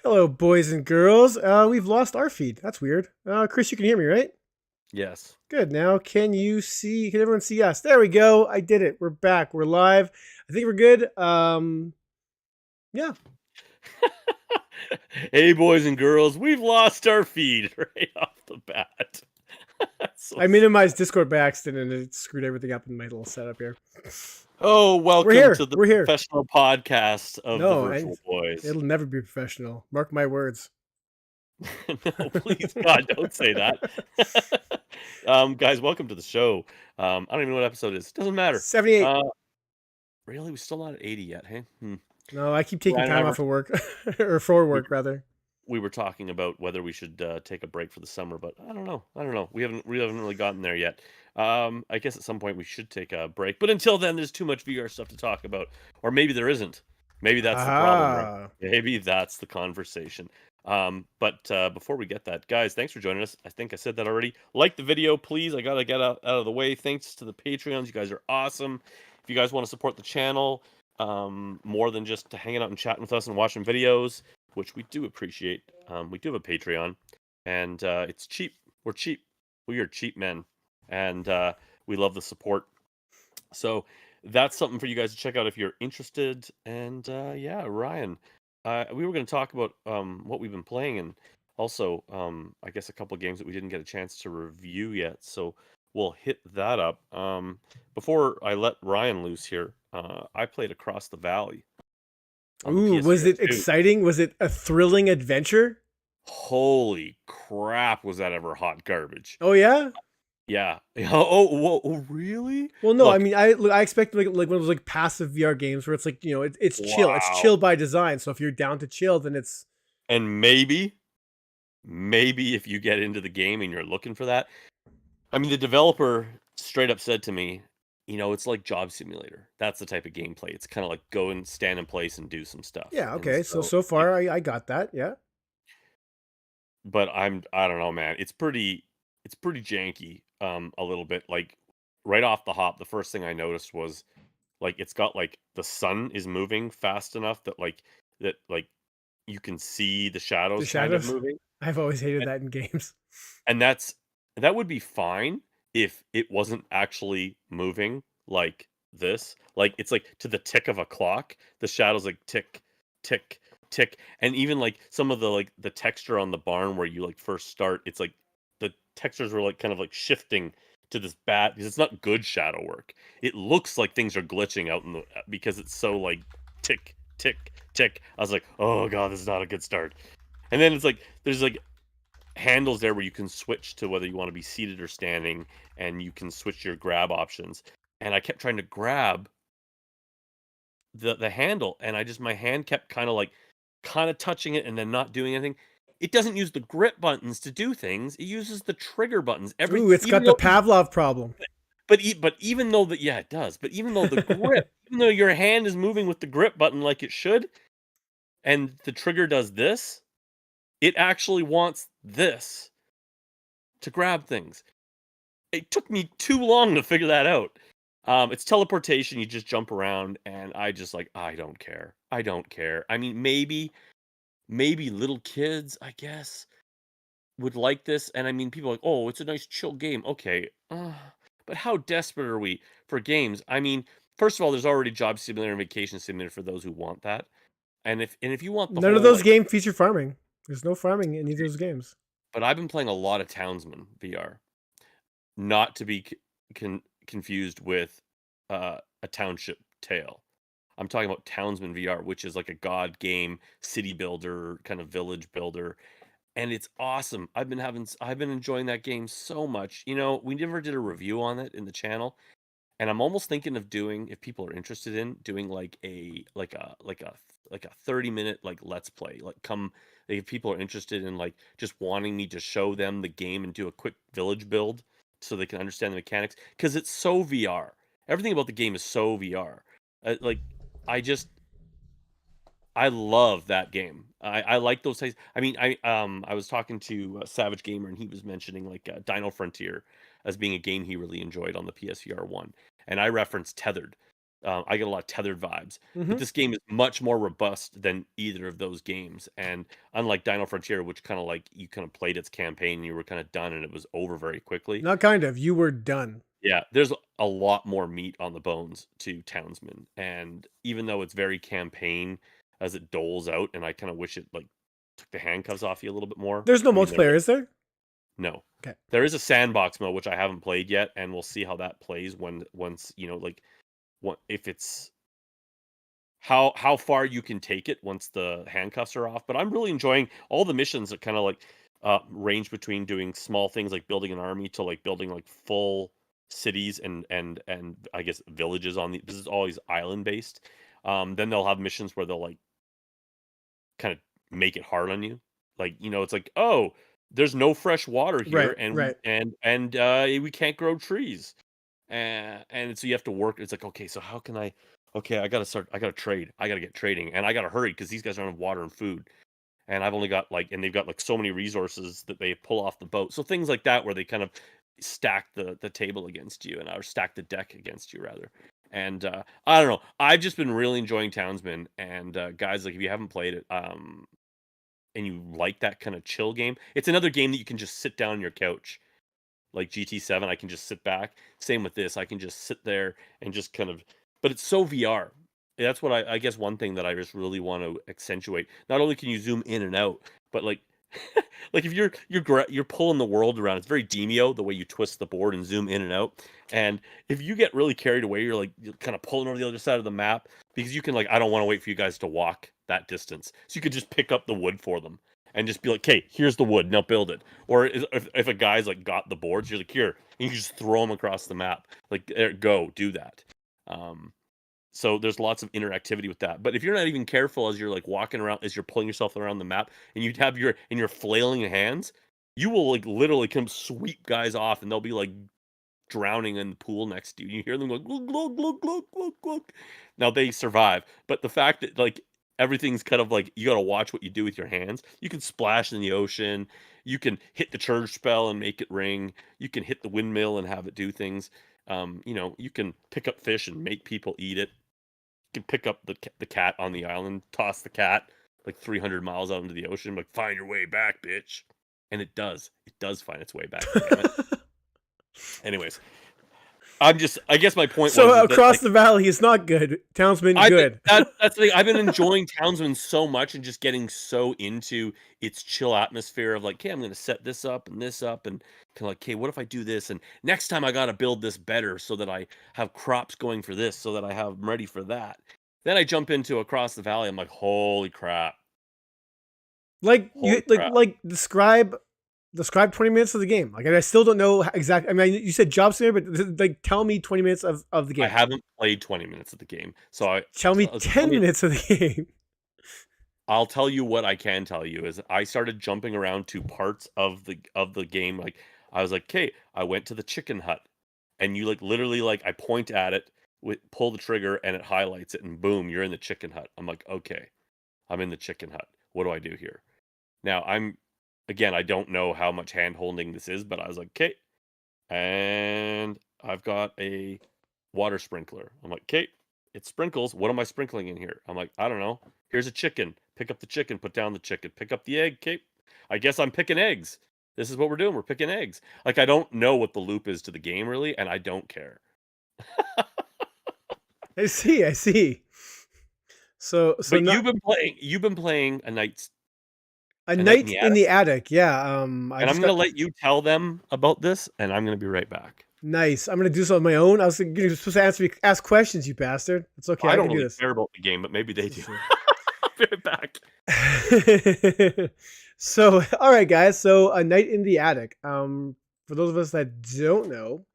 Hello, boys and girls. We've lost our feed. That's weird. Chris, you can hear me, right? Yes. Good. Now, can you see? Can everyone see us? There we go. I did it. We're back. We're live. I think we're good. Yeah. Hey, boys and girls, we've lost our feed right off the bat. So I minimized Discord by accident and it screwed everything up in my little setup here. Oh, We're welcome here. to the We're here. professional podcast of the No, and Virtual Boys. it'll never be professional. Mark my words. No, please, God, don't say that. Guys, welcome to the show. I don't even know what episode it is. Doesn't matter. 78. Uh, really, we're still not at 80 yet, hey? No, I keep taking Ryan and I time were off of work or for we, work rather. we were talking about whether we should take a break for the summer, but I don't know. I don't know. We haven't really gotten there yet. I guess at some point we should take a break, but until then, there's too much VR stuff to talk about, or maybe there isn't. Maybe that's the problem, right? Aha. Maybe that's the conversation. But before we get that, guys, thanks for joining us. I think I said that already. Like the video, please. I gotta get out of the way. Thanks to the Patreons. You guys are awesome. If you guys want to support the channel, more than just hanging out and chatting with us and watching videos, which we do appreciate. We do have a Patreon, and it's cheap. We're cheap. We are cheap men, and we love the support. So that's something for you guys to check out if you're interested. And yeah, Ryan, we were going to talk about what we've been playing, and also I guess a couple of games that we didn't get a chance to review yet. So we'll hit that up. Before I let Ryan loose here, I played Across the Valley on the Ooh, was PSVR it 2. exciting? Was it a thrilling adventure? Holy crap, was that ever hot garbage? Oh yeah. Yeah. Oh, really? Well, no, I Look, mean, I expect like one of those like passive VR games where it's like it's chill. It's wow. chill by design. So if you're down to chill, then it's And maybe if you get into the game and you're looking for that. I mean, the developer straight up said to me, it's like Job Simulator. That's the type of gameplay. It's kind of like go and stand in place and do some stuff. yeah, And okay. So so, so like, far I got that. Yeah. but I don't know, man. It's pretty janky, a little bit. Like right off the hop, the first thing I noticed was like it's got like the sun is moving fast enough that you can see the The shadows kind of shadows. moving. I've always hated that in games. And that would be fine if it wasn't actually moving like this. Like it's like to the tick of a clock, the shadows like tick, tick, tick, and even like some of the texture on the barn where you like first start, it's like the textures were like kind of like shifting to this bad because it's not good shadow work. It looks like things are glitching out in the because it's so like tick, tick, tick. I was like, oh god, this is not a good start. And then it's like there's like handles there where you can switch to whether you want to be seated or standing, and you can switch your grab options. And I kept trying to grab the handle, and my hand kept kind of touching it and then not doing anything. It doesn't use the grip buttons to do things. It uses the trigger buttons. Ooh, it's Even got the though Pavlov problem. but even though that yeah, it does. But even though the grip, even though your hand is moving with the grip button like it should, and the trigger does this, it actually wants this to grab things. It took me too long to figure that out. It's teleportation. You just jump around, and I don't care. I don't care. I mean, maybe little kids, I guess, would like this. And I mean, people are like, oh, it's a nice chill game. Okay, but how desperate are we for games? I mean, first of all, there's already Job Simulator and Vacation Simulator for those who want that. And if you want the None of whole those like, games feature farming. There's no farming in either of those games. but I've been playing a lot of Townsman VR, not to be confused with a Township Tale. I'm talking about Townsman VR, which is like a god game, city builder, kind of village builder, and it's awesome. I've been enjoying that game so much. We never did a review on it in the channel, and I'm almost thinking of doing, if people are interested in doing like a 30-minute like let's play. Like come if people are interested in like just wanting me to show them the game and do a quick village build so they can understand the mechanics because it's so VR. Everything about the game is so VR. Like I just I love that game. I like those types. I mean, I was talking to Savage Gamer and he was mentioning like Dino Frontier as being a game he really enjoyed on the PSVR one, and I referenced Tethered. I get a lot of tethered vibes. But Hmm. this game is much more robust than either of those games. And unlike Dino Frontier, which kind of like you kind of played its campaign and you were kind of done and it was over very quickly. Not kind of. You were done. Yeah, there's a lot more meat on the bones to Townsman. And even though it's very campaign as it doles out, and I kind of wish it like took the handcuffs off you a little bit more. There's no I mean, there multiplayer, is there? no. Okay. There is a sandbox mode which I haven't played yet, and we'll see how that plays when once, like what if it's how far you can take it once the handcuffs are off. But I'm really enjoying all the missions that kind of like range between doing small things like building an army to like building like full cities and I guess villages on the this is always island based. Then they'll have missions where they'll like kind of make it hard on you. Like, it's like, "Oh, there's no fresh water here Right. and Right. we can't grow trees." And so you have to work. It's like, "Okay, so how can I okay, I gotta trade. I gotta get trading and I gotta hurry because these guys don't have water and food. And I've only got like and they've got like so many resources that they pull off the boat." So things like that where they kind of stack the table against you or stack the deck against you rather. And I don't know. I've just been really enjoying Townsman and guys like if you haven't played it and you like that kind of chill game, it's another game that you can just sit down on your couch. Like GT7, I can just sit back. Same with this. I can just sit there and just kind of but it's so VR. That's what I guess one thing that I just really want to accentuate. Not only can you zoom in and out, but like like if you're pulling the world around, it's very Demio the way you twist the board and zoom in and out. And if you get really carried away, you're kind of pulling over the other side of the map because you can like I don't want to wait for you guys to walk that distance. So you could just pick up the wood for them and just be like, "Okay, here's the wood. Now build it." Or if a guy's like got the boards, you're like, "Here," and you just throw them across the map. Like, there, go do that. Um, so there's lots of interactivity with that. But if you're not even careful as you're like walking around, as you're pulling yourself around the map, and you have your flailing hands, you will like literally come sweep guys off, and they'll be like drowning in the pool next to you. You hear them go glug glug glug glug glug glug. Now they survive, but the fact that like everything's kind of like you got to watch what you do with your hands. You can splash in the ocean. You can hit the church spell and make it ring. You can hit the windmill and have it do things. You can pick up fish and make people eat it. You can pick up the cat on the island, toss the cat like 300 miles out into the ocean, like find your way back, bitch. And it does. It does find its way back. Damn it. Anyways, I guess my point was So is that across like the valley is not good. Townsman I've been good. that's the thing. I've been enjoying Townsend so much and just getting so into its chill atmosphere of like, "Okay, I'm gonna set this up and kinda like, okay, what if I do this? And next time I gotta build this better so that I have crops going for this, so that I have I'm ready for that." Then I jump into Across the Valley, I'm like, "Holy crap. Like you Holy crap." describe 20 minutes of the game. Like I still don't know exactly. I mean, you said job simulator, but like tell me 20 minutes of the I game. haven't played 20 minutes of the game, so Tell me tell 10 me minutes of the game. I'll tell you what I can tell you is I started jumping around to parts of the game. Like I was like, "Okay, I went to the chicken hut," and you like literally like I point at it, pull the trigger, and it highlights it, and boom, you're in the chicken hut. I'm like, "Okay, I'm in the chicken hut. What do I do here?" Now again, I don't know how much hand holding this is, but I was like, "Okay," and I've got a water sprinkler. I'm like, "Okay, it sprinkles. What am I sprinkling in here?" I'm like, "I don't know. Here's a chicken. Pick up the chicken, put down the chicken, pick up the egg. Okay, I guess I'm picking eggs. This is what we're doing. We're picking eggs." Like I don't know what the loop is to the game really, and I don't care. I see. I see. So But not you've been playing a a night in night the in attic, the attic. Yeah. I and I'm just gonna got let you tell them about this, and I'm gonna be right back. nice. I'm gonna do this on my own. I was you're supposed to ask questions, you bastard. It's okay. I I don't can do really this. care about the game, but maybe they do. Let's see. I'll be right back. So, all right, guys. So, A Night in the Attic. For those of us that don't know,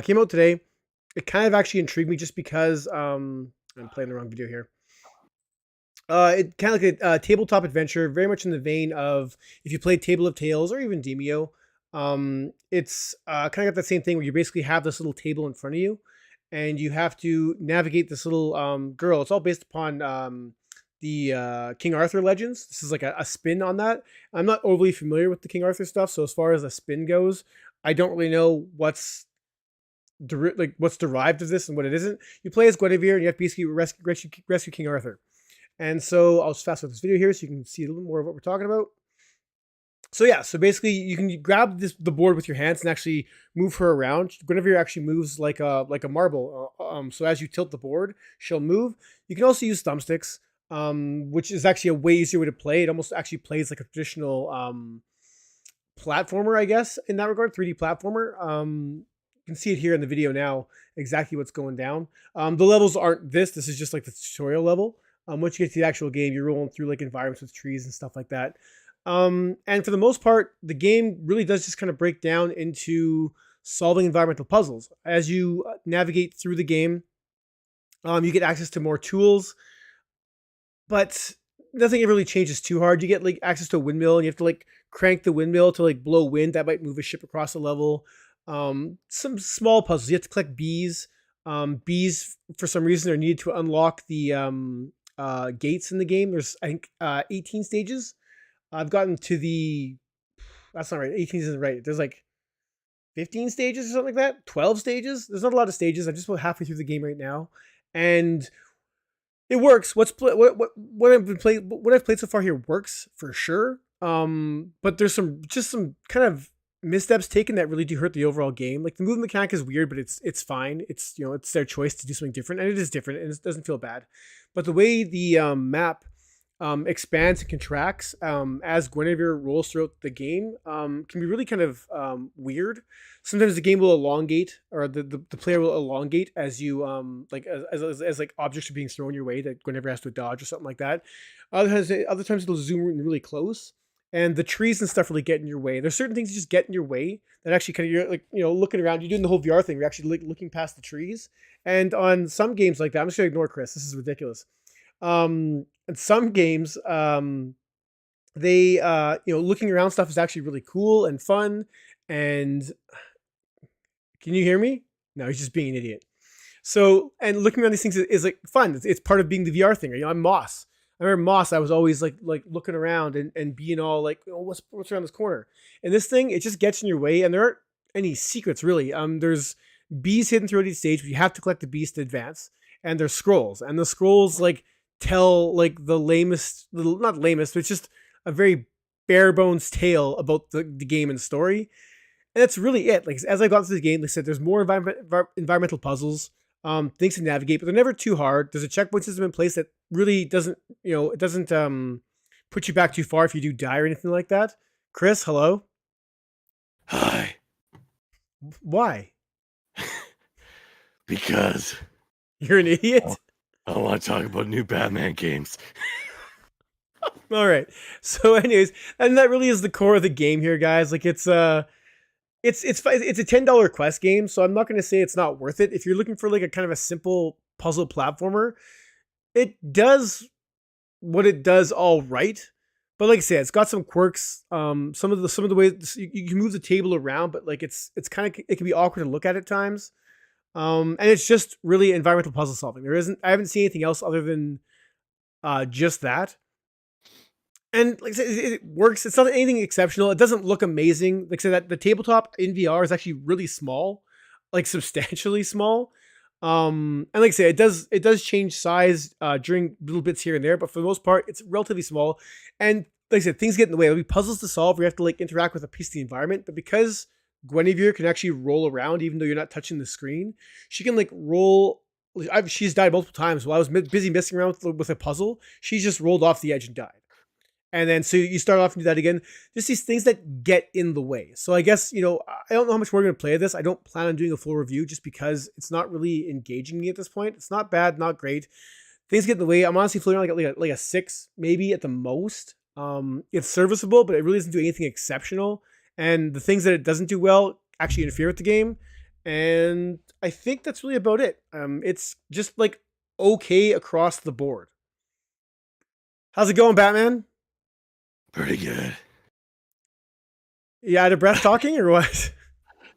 came out today. It kind of actually intrigued me just because I'm playing the wrong video here. It kind of like a tabletop adventure, very much in the vein of if you played Table of Tales or even Demio. It's kind of got that same thing where you basically have this little table in front of you, and you have to navigate this little girl. It's all based upon the King Arthur legends. This is like a spin on that. I'm not overly familiar with the King Arthur stuff, so as far as the spin goes, I don't really know what's like what's derived of this and what it isn't. You play as Guinevere, and you have to basically rescue King Arthur. And so I'll just fast forward this video here so you can see a little more of what we're talking about. So yeah, so basically you can grab the board with your hands and actually move her around. Guinevere actually moves like a marble. So as you tilt the board, she'll move. You can also use thumbsticks, which is actually a way easier way to play. It almost actually plays like a traditional platformer, I guess, in that regard, 3D platformer. You can see it here in the video now, exactly what's going down. The levels aren't this. This is just like the tutorial level. Once you get to the actual game, you're rolling through like environments with trees and stuff like that. And for the most part, the game really does just kind of break down into solving environmental puzzles. As you navigate through the game, you get access to more tools, but nothing really changes too hard. You get like access to a windmill, and you have to like crank the windmill to like blow wind that might move a ship across the level. Some small puzzles. You have to collect bees. Bees, for some reason, are needed to unlock the gates in the game. There's, I think, 18 stages. I've gotten to that's not right. 18 isn't right. There's like 15 stages or something like that. 12 stages. There's not a lot of stages. I'm just about halfway through the game right now, and it works. What I've played so far here works for sure. But there's some kind of missteps taken that really do hurt the overall game. Like the movement mechanic is weird, but it's fine. It's it's their choice to do something different, and it is different, and it doesn't feel bad. But the way the map expands and contracts as Guinevere rolls throughout the game can be really kind of weird. Sometimes the game will elongate, or the player will elongate as you like as like objects are being thrown your way that Guinevere has to dodge or something like that. Other times it'll zoom in really close, and the trees and stuff really get in your way. There's certain things that just get in your way that actually kind of, you're like, looking around, you're doing the whole VR thing. You're actually looking past the trees. And on some games like that, I'm just gonna ignore Chris. This is ridiculous. In some games, they looking around stuff is actually really cool and fun. And can you hear me? No, he's just being an idiot. So, and looking around these things is like fun. It's part of being the VR thing. I'm Moss. I remember Moss. I was always like looking around and being all like, what's around this corner? And this thing, it just gets in your way. And there aren't any secrets really. There's bees hidden throughout each stage, but you have to collect the bees to advance. And there's scrolls, and the scrolls like tell like the lamest, not lamest, but it's just a very bare bones tale about the game and story. And that's really it. Like as I got through the game, like I said, there's more environmental puzzles, things to navigate, but they're never too hard. There's a checkpoint system in place that really doesn't, it doesn't put you back too far if you do die or anything like that. Chris, hello. Hi. Why? Because you're an idiot. I want to talk about new Batman games. All right. So, anyways, and that really is the core of the game here, guys. Like it's a $10 quest game, so I'm not going to say it's not worth it. If you're looking for like a kind of a simple puzzle platformer, it does what it does all right. But like I said, it's got some quirks. Some of the ways you can move the table around, but like it's kind of, it can be awkward to look at times. And it's just really environmental puzzle solving. I haven't seen anything else other than just that. And like I said, it works. It's not anything exceptional. It doesn't look amazing. Like I said, that the tabletop in VR is actually really small, like substantially small. And like I say, it does change size during little bits here and there, but for the most part, it's relatively small. And like I said, things get in the way. There'll be puzzles to solve where you have to like interact with a piece of the environment. But because Guinevere can actually roll around even though you're not touching the screen, she can like roll. She's died multiple times while I was busy messing around with a puzzle. She just rolled off the edge and died. And then so you start off and do that again. Just these things that get in the way. So I guess, I don't know how much more we're going to play this. I don't plan on doing a full review just because it's not really engaging me at this point. It's not bad, not great. Things get in the way. I'm honestly feeling like a 6, maybe at the most. It's serviceable, but it really doesn't do anything exceptional. And the things that it doesn't do well actually interfere with the game. And I think that's really about it. It's just like okay across the board. How's it going, Batman? Pretty good. You out of breath talking or what?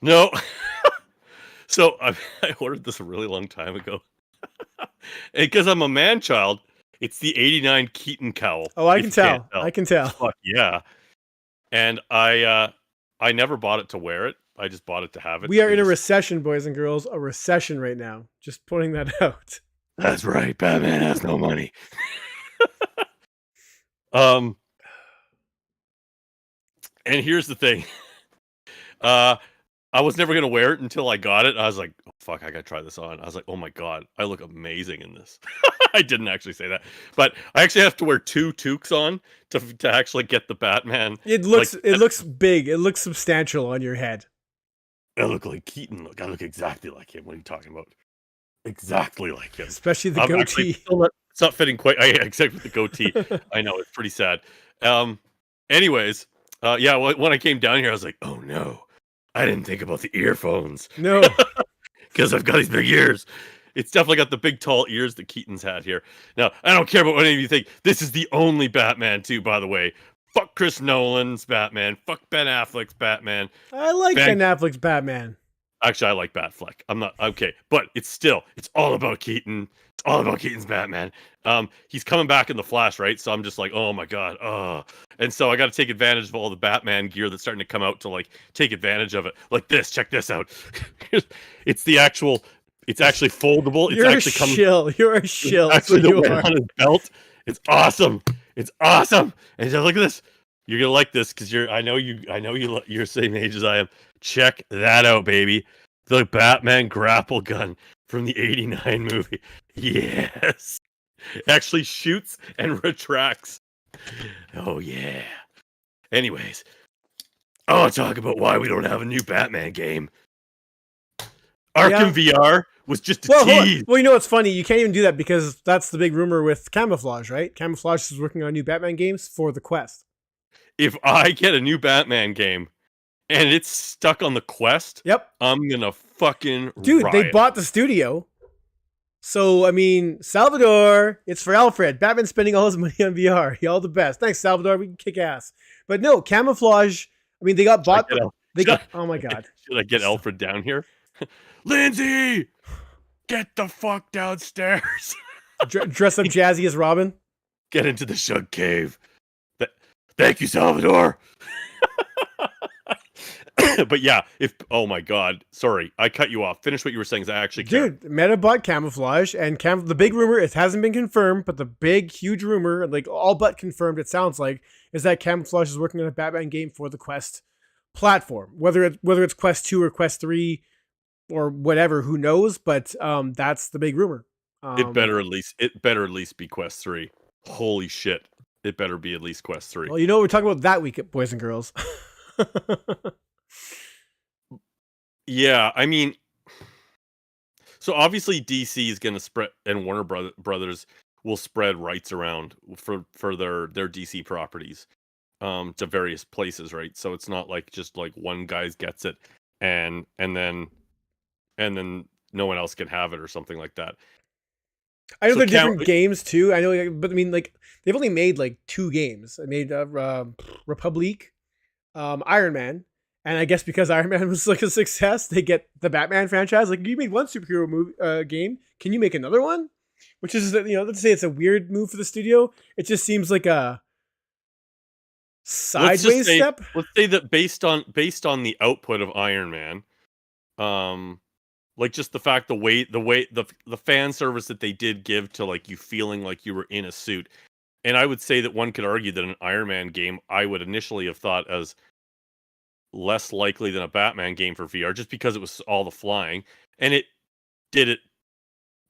No. So I ordered this a really long time ago. Because I'm a man child, it's the 89 Keaton cowl. Oh, I can tell. I can tell. Fuck yeah. And I never bought it to wear it. bought it to have it. We are They in a just- recession, boys and girls. A recession right now. Just pointing that out. That's right. Batman has no money. Um, and here's the thing. I was never gonna wear it until I got it. I was like, oh, "Fuck, I gotta try this on." I was like, "Oh my god, I look amazing in this." I didn't actually say that, but I actually have to wear 2 toques on to actually get the Batman. It Like, looks big. It looks substantial on your head. I look like Keaton. Look, I look exactly like him. What are you talking about? Exactly like him. Especially the Actually, goatee. still not, it's not fitting quite. Except with the goatee. I know it's pretty sad. Um. Anyways, yeah. When I came down here, I was like, "Oh no, I didn't think about the earphones No. because I've got these big ears." It's definitely got the big tall ears that Keaton's had here. Now, I don't care about what any of you think. This is the only Batman, too. By the way, fuck Chris Nolan's Batman. Fuck Ben Affleck's Batman. I like Ben Affleck's Batman. Actually, I like Batfleck. I'm not okay, but it's all about Keaton. It's all about Keaton's Batman. He's coming back in the Flash, right? So I'm just like, oh my god, and so I got to take advantage of all the Batman gear that's starting to come out to like take advantage of it. Like this, check this out. It's actually foldable. You're It's actually a shill. You're a shill. actually So the you weight are. on his belt. It's awesome. It's awesome. And so look at this. You're gonna like this because you're the same age as I am. Check that out, baby. The Batman grapple gun from the '89 movie. Yes. It actually shoots and retracts. Oh yeah. Anyways, I want to talk about why we don't have a new Batman game. Arkham VR was just a tease. Well, you know what's funny? You can't even do that because that's the big rumor with Camouflage, right? Camouflage is working on new Batman games for the Quest. If I get a new Batman game and it's stuck on the Quest, Yep. I'm gonna fucking Dude, riot. they bought the studio. So, I mean, Salvador, it's for Alfred. Batman's spending all his money on VR. All the best. Thanks, Salvador. We can kick ass. But no, Camouflage, I mean, they got bought. Oh my God. Should I get Alfred down here? Lindsay, get the fuck downstairs. Dress up jazzy as Robin. Get into the Shug Cave. Thank you, Salvador. But yeah, oh my god, sorry, I cut you off. Finish what you were saying. I actually care. Dude, Meta bought Camouflage, and the big rumor, it hasn't been confirmed, but the big, huge rumor, like all but confirmed, it sounds like, is that Camouflage is working on a Batman game for the Quest platform. Whether it's Quest 2 or Quest 3 or whatever, who knows? But that's the big rumor. It better at least be Quest 3. Holy shit. It better be at least Quest 3. Well, you know what we're talking about that week, boys and girls. Yeah, I mean, so obviously DC is going to spread, and Warner Brothers will spread rights around for their DC properties to various places, right? So it's not like just like one guy gets it and then no one else can have it or something like that. I know So they're different games too. I know, but I mean, like they've only made like 2 games. They made Republic, Iron Man, and I guess because Iron Man was like a success, they get the Batman franchise. Like, you made one superhero movie game, can you make another one? Which is, let's say it's a weird move for the studio. It just seems like a sideways step. Let's say that based on the output of Iron Man, like just the fact the fan service that they did give to like you feeling like you were in a suit. And I would say that one could argue that an Iron Man game I would initially have thought as less likely than a Batman game for VR, just because it was all the flying, and it did it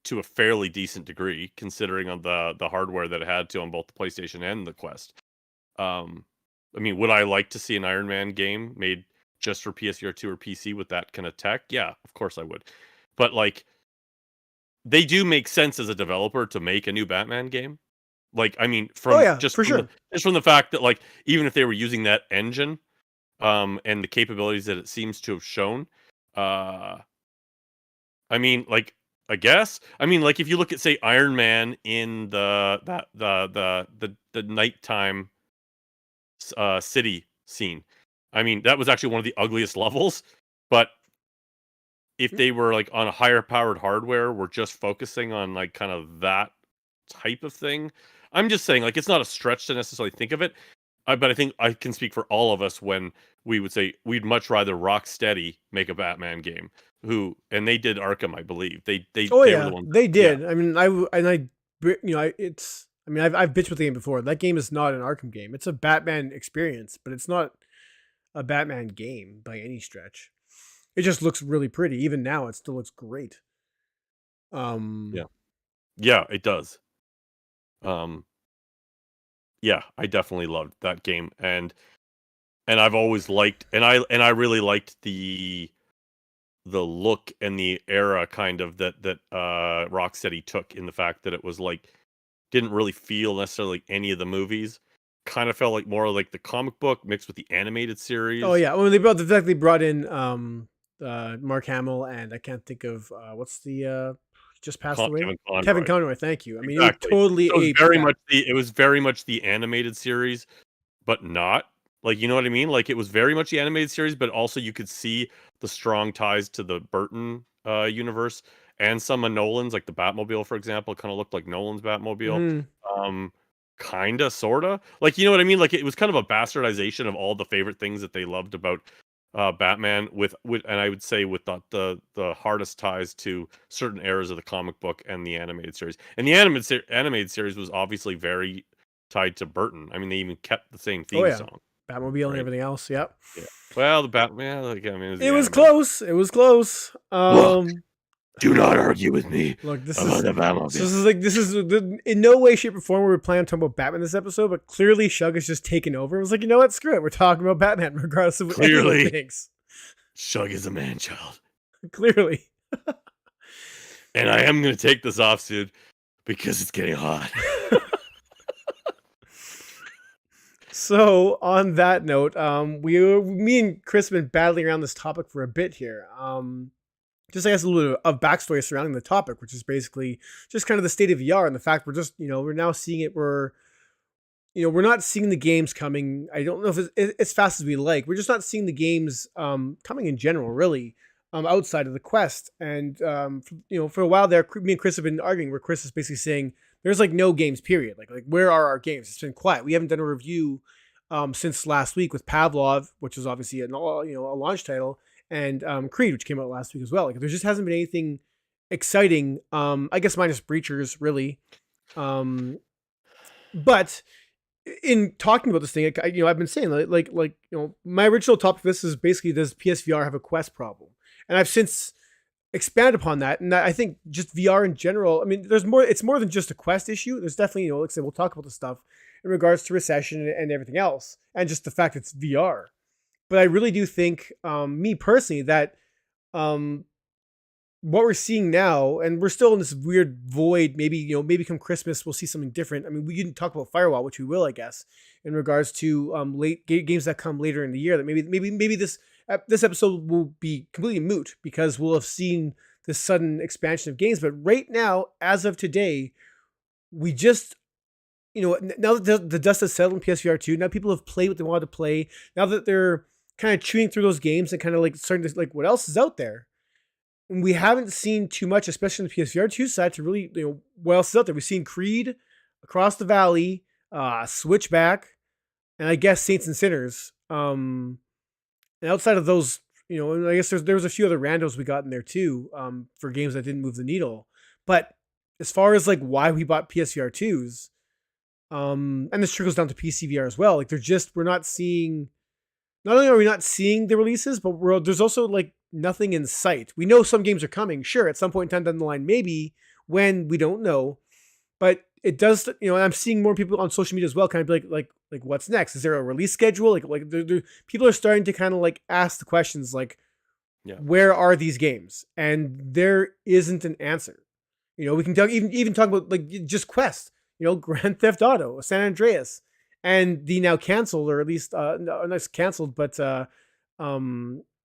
to a fairly decent degree considering on the hardware that it had to on both the PlayStation and the Quest. I mean, would I like to see an Iron Man game made just for PSVR 2 or PC with that kind of tech? Yeah, of course I would. But like, they do make sense as a developer to make a new Batman game. Like, I mean, just from the fact that like, even if they were using that engine, and the capabilities that it seems to have shown, I mean, like, I guess, I mean, like, if you look at say Iron Man in the nighttime city scene, I mean, that was actually one of the ugliest levels. But if they were like on a higher powered hardware, we're just focusing on like kind of that type of thing. I'm just saying, like, it's not a stretch to necessarily think of it. but I think I can speak for all of us when we would say we'd much rather Rocksteady make a Batman game. And they did Arkham, I believe. Oh They were the yeah, ones. they Yeah, did. I mean, it's. I mean, I've bitched with the game before. That game is not an Arkham game. It's a Batman experience, but it's not a Batman game by any stretch. It just looks really pretty. Even now, it still looks great. yeah, yeah. It does. Um, yeah, I definitely loved that game, and I've always liked, and I really liked the look and the era kind of that Rocksteady took, in the fact that it was like didn't really feel necessarily like any of the movies. Kind of felt like more like the comic book mixed with the animated Oh series. yeah, when they brought the fact they brought in Mark Hamill and I can't think of what's the just passed away Kevin Kevin Conroy. Conroy. Thank you. I mean, it Exactly. totally So aped that. it was very much the animated series, but not. Like, you know what I mean? Like, it was very much the animated series, but also you could see the strong ties to the Burton, universe, and some of Nolan's, like the Batmobile, for example, kinda looked like Nolan's Batmobile. Hmm. Um, Kinda, sorta. Like, you know what I mean? Like, it was kind of a bastardization of all the favorite things that they loved about, Batman, with and I would say with the hardest ties to certain eras of the comic book and the animated series. And the animated series was obviously very tied to Burton. I mean, they even kept the same Oh theme yeah, song, Batmobile and right? everything else. Yep. Yeah. Well, the Batman, like, I mean, it was It the was animated. close. It was close. Look, do not argue with me Look, about the Batmobile. this is in no way, shape, or form were we planning on talking about Batman this episode, but clearly Shug has just taken over. It was like, you know what? Screw it. We're talking about Batman, regardless of what anyone Clearly, thinks. Shug is a man child. Clearly. And I am gonna take this off soon because it's getting hot. So on that note, me and Chris have been battling around this topic for a bit here. Just I guess a little bit of backstory surrounding the topic, which is basically just kind of the state of VR and the fact we're just, we're now seeing it. We're not seeing the games coming. I don't know if it's as fast as we like. We're just not seeing the games coming in general, really, outside of the Quest. And for a while there, me and Chris have been arguing where Chris is basically saying there's like no games, period. Like where are our games? It's been quiet. We haven't done a review since last week with Pavlov, which was obviously a launch title, and Creed, which came out last week as well. Like there just hasn't been anything exciting. I guess minus Breachers, really. But in talking about this thing, I've been saying my original topic for this is basically, does PSVR have a Quest problem? And I've since expanded upon that, and I think just VR in general. I mean, there's more. It's more than just a Quest issue. There's definitely, like I said, we'll talk about the stuff in regards to recession and everything else, and just the fact it's VR. But I really do think, me personally, that what we're seeing now, and we're still in this weird void. Maybe come Christmas we'll see something different. I mean, we didn't talk about Firewall, which we will, I guess, in regards to late games that come later in the year. That maybe this episode will be completely moot because we'll have seen this sudden expansion of games. But right now, as of today, we just now that the dust has settled in PSVR 2, now people have played what they wanted to play. Now that they're kind of chewing through those games and kind of like starting to like, what else is out there? And we haven't seen too much, especially on the PSVR 2 side, to really, what else is out there. We've seen Creed, Across the Valley, Switchback, and I guess Saints and Sinners. And outside of those, and I guess there was a few other randos we got in there too, for games that didn't move the needle. But as far as like why we bought PSVR 2s, and this trickles down to PCVR as well. Like we're not seeing. Not only are we not seeing the releases, but there's also like nothing in sight. We know some games are coming, sure, at some point in time down the line, maybe, when we don't know. But it does, I'm seeing more people on social media as well, kind of be like what's next? Is there a release schedule? People are starting to kind of like ask the questions like, Yeah. where are these games? And there isn't an answer. We can even talk about like just Quest, Grand Theft Auto, San Andreas, and the now canceled, or at least not canceled, but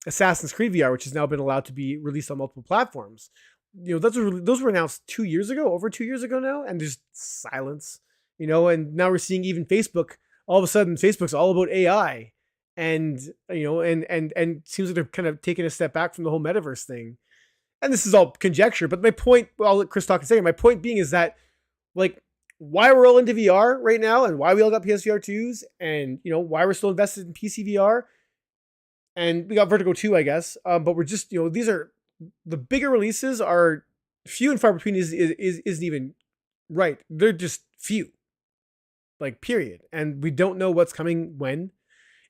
Assassin's Creed VR, which has now been allowed to be released on multiple platforms. Those were announced 2 years ago, over 2 years ago now, and there's silence. And now we're seeing even Facebook. All of a sudden, Facebook's all about AI, and and seems like they're kind of taking a step back from the whole metaverse thing. And this is all conjecture, but my point, well, I'll let Chris talk in a second. My point being is that, like, why we're all into VR right now and why we all got PSVR 2s and why we're still invested in PC VR. And we got Vertigo 2, I guess. But we're just, these are the bigger releases are few and far between isn't even right. They're just few. Like period. And we don't know what's coming when,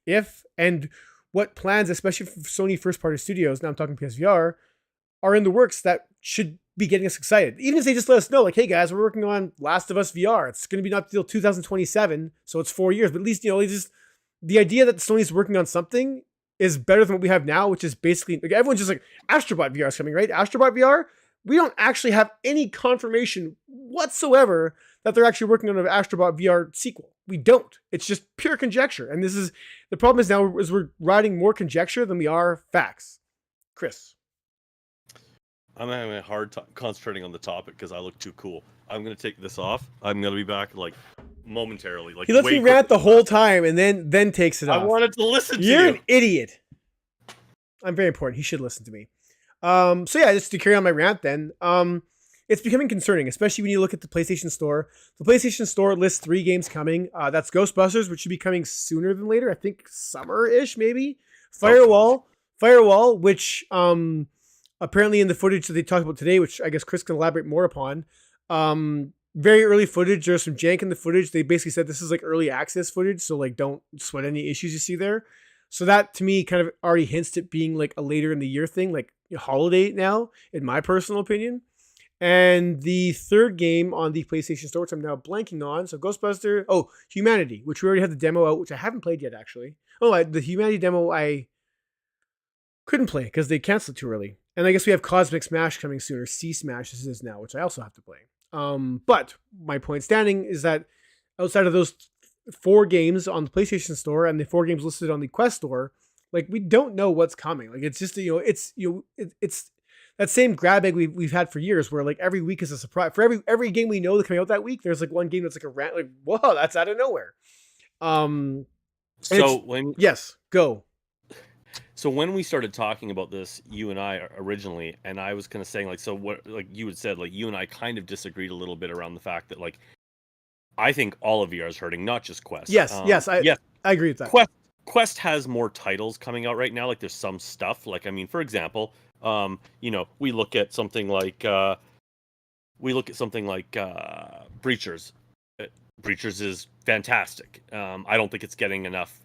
if, and what plans, especially for Sony first party studios, now I'm talking PSVR, are in the works that should be getting us excited. Even if they just let us know, like, hey guys, we're working on Last of Us VR. It's going to be not until 2027, so it's 4 years. But at least, just the idea that Sony's working on something is better than what we have now, which is basically, like, everyone's just like, Astrobot VR is coming, right? Astrobot VR? We don't actually have any confirmation whatsoever that they're actually working on an Astrobot VR sequel. We don't. It's just pure conjecture. And this is, the problem is now is we're riding more conjecture than we are facts. Chris. I'm having a hard time concentrating on the topic because I look too cool. I'm going to take this off. I'm going to be back, like, momentarily. Like, he lets me rant the whole time and then takes it off. I wanted to listen to you. You're an idiot. I'm very important. He should listen to me. So yeah, just to carry on my rant then. It's becoming concerning, especially when you look at the PlayStation Store. The PlayStation Store lists 3 games coming. That's Ghostbusters, which should be coming sooner than later. I think summer-ish, maybe. Firewall, which apparently in the footage that they talked about today, which I guess Chris can elaborate more upon, very early footage. There's some jank in the footage. They basically said this is like early access footage, so like don't sweat any issues you see there. So that to me kind of already hints at being like a later in the year thing, like a holiday now, in my personal opinion. And the third game on the PlayStation Store, which I'm now blanking on, so Humanity, which we already had the demo out, which I haven't played yet actually. The Humanity demo I couldn't play because they canceled too early. And I guess we have Cosmic Smash coming soon, or C Smash as it is now, which I also have to play. But my point standing is that outside of those 4 games on the PlayStation Store and the 4 games listed on the Quest Store, like we don't know what's coming. Like it's just it's that same grab bag we've had for years, where like every week is a surprise. For every game we know that's coming out that week, there's like one game that's like a rant, like whoa, that's out of nowhere. Yes, go. So when we started talking about this, you and I originally, and I was kind of saying like, so what, like you had said, like you and I kind of disagreed a little bit around the fact that like, I think all of VR is hurting, not just Quest. Yes, I agree with that. Quest has more titles coming out right now. Like there's some stuff, like, I mean, for example, we look at something like, Breachers. Breachers is fantastic. I don't think it's getting enough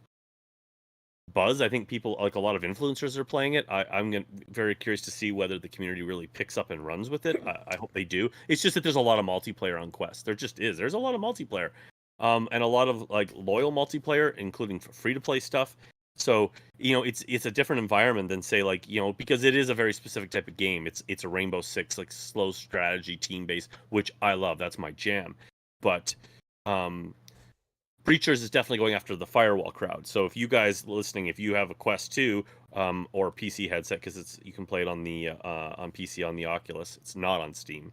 buzz. I think people, like a lot of influencers, are playing it. I'm very curious to see whether the community really picks up and runs with it. I hope they do. It's just that there's a lot of multiplayer on Quest. There just is. There's a lot of multiplayer, and a lot of like loyal multiplayer, including free to play stuff. So it's a different environment than say like because it is a very specific type of game. It's a Rainbow Six like slow strategy team based, which I love. That's my jam. But Breachers is definitely going after the Firewall crowd. So if you guys listening, if you have a Quest 2 or a PC headset, because you can play it on the on PC on the Oculus, it's not on Steam.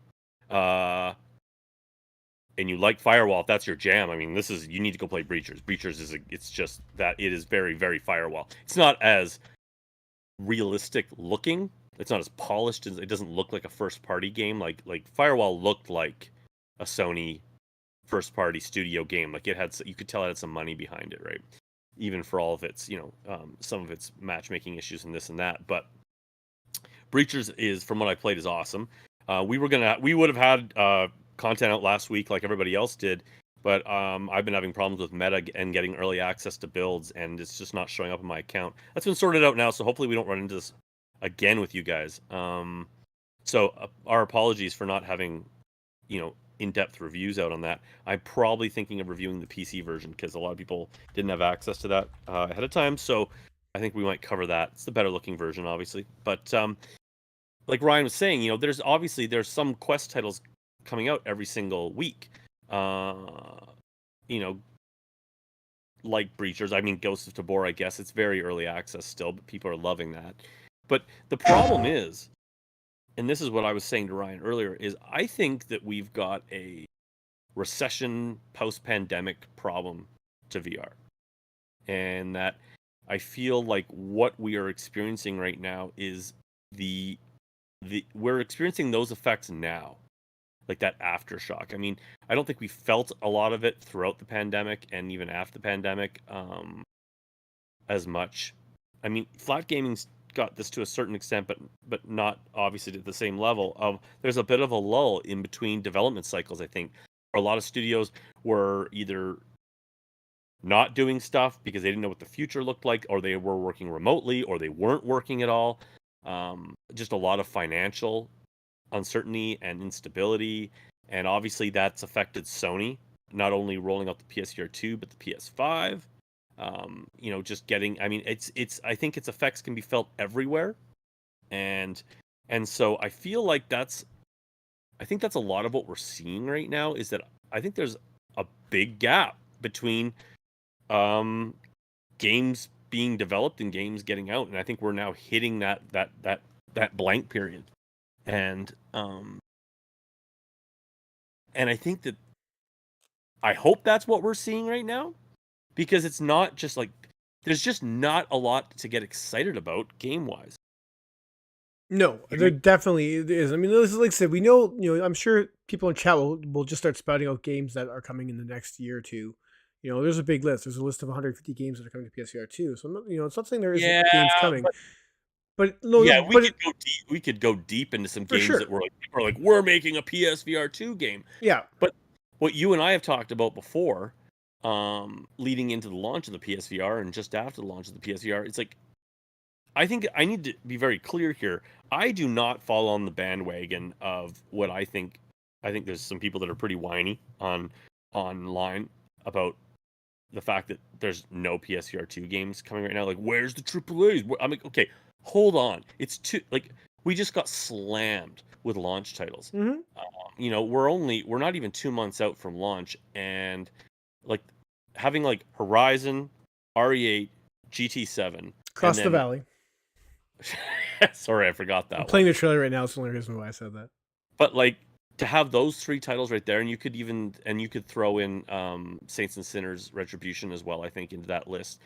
And you like Firewall, if that's your jam, I mean, you need to go play Breachers. Breachers it's just that it is very, very Firewall. It's not as realistic looking. It's not as polished. It doesn't look like a first party game. Like Firewall looked like a Sony first party studio game. Like you could tell it had some money behind it, right? Even for all of its some of its matchmaking issues and this and that. But Breachers is, from what I played, is awesome. We would have had content out last week like everybody else did, but I've been having problems with Meta and getting early access to builds, and it's just not showing up in my account. That's been sorted out now, so hopefully we don't run into this again with you guys. So our apologies for not having in-depth reviews out on that. I'm probably thinking of reviewing the PC version because a lot of people didn't have access to that ahead of time, so I think we might cover that. It's the better looking version, obviously, but like Ryan was saying, there's some Quest titles coming out every single week, like Breachers. I mean, Ghost of Tabor, I guess it's very early access still, but people are loving that. But the problem is, and this is what I was saying to Ryan earlier, is I think that we've got a recession post-pandemic problem to VR. And that I feel like what we are experiencing right now is we're experiencing those effects now. like that aftershock. I mean, I don't think we felt a lot of it throughout the pandemic and even after the pandemic as much. I mean, flat gaming's got this to a certain extent, but not obviously to the same level. Of there's a bit of a lull in between development cycles. I think a lot of studios were either not doing stuff because they didn't know what the future looked like, or they were working remotely, or they weren't working at all. Just a lot of financial uncertainty and instability, and obviously that's affected Sony, not only rolling out the PSVR 2 but the PS5. Just getting. I mean, it's. I think its effects can be felt everywhere, and so I feel like that's. I think that's a lot of what we're seeing right now. Is that I think there's a big gap between um, games being developed and games getting out, and I think we're now hitting that blank period, and I think that I hope that's what we're seeing right now, because it's not just like there's just not a lot to get excited about game wise. No, there definitely is. I mean, this is like I said, we know, I'm sure people in chat will just start spouting out games that are coming in the next year or two. There's a big list. There's a list of 150 games that are coming to PSVR 2. So, it's not saying there isn't Yeah, games coming, but but no, yeah, we but could go deep. We could go deep into some for games that sure. were like we're making a PSVR 2 game. Yeah. But what you and I have talked about before, leading into the launch of the PSVR and just after the launch of the PSVR, it's like I think I need to be very clear here. I do not fall on the bandwagon of what I think. I think there's some people that are pretty whiny online about the fact that there's no PSVR 2 games coming right now. Like, where's the AAAs? I'm like, okay, hold on. It's too like we just got slammed with launch titles. Mm-hmm. We're not even 2 months out from launch, and like having like Horizon, RE8, GT7, and Across the then Valley. sorry, I forgot I'm that playing one. the trailer right now. It's the only reason why I said that. But like to have those three titles right there, and you could throw in Saints and Sinners Retribution as well, I think, into that list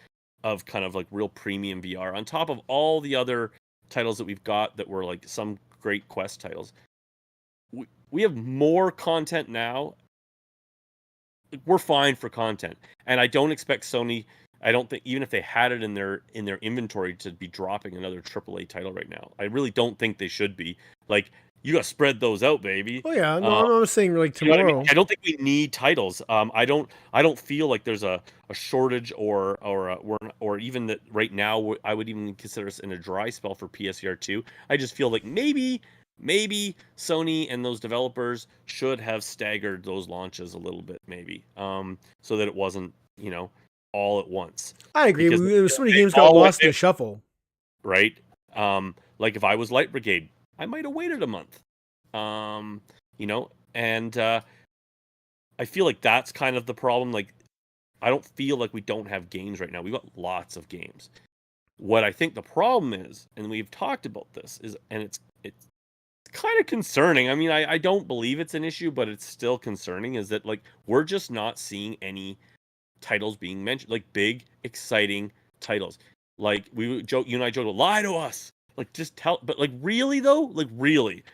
of kind of like real premium VR on top of all the other titles that we've got that were like some great Quest titles. We have more content now. We're fine for content, and I don't expect Sony. I don't think, even if they had it in their inventory, to be dropping another AAA title right now. I really don't think they should be. Like, you got to spread those out, baby. Oh yeah, no, Uh, I'm saying like you know what I mean? tomorrow. I don't think we need titles. I don't feel like there's a shortage or even that right now. I would even consider us in a dry spell for PSVR 2. I just feel like maybe Sony and those developers should have staggered those launches a little bit, maybe, so that it wasn't all at once, I agree. because So many they games got all went lost in the shuffle. right. Like if I was Light Brigade, I might have waited a month. Um, and I feel like that's kind of the problem. Like, I don't feel like we don't have games right now. We've got lots of games. What I think the problem is, and we've talked about this, is, and it's kind of concerning. I mean, I don't believe it's an issue, but it's still concerning. Is that like we're just not seeing any titles being mentioned, like big, exciting titles. Like you and I joked, lie to us. Like just tell, but like really though, like really,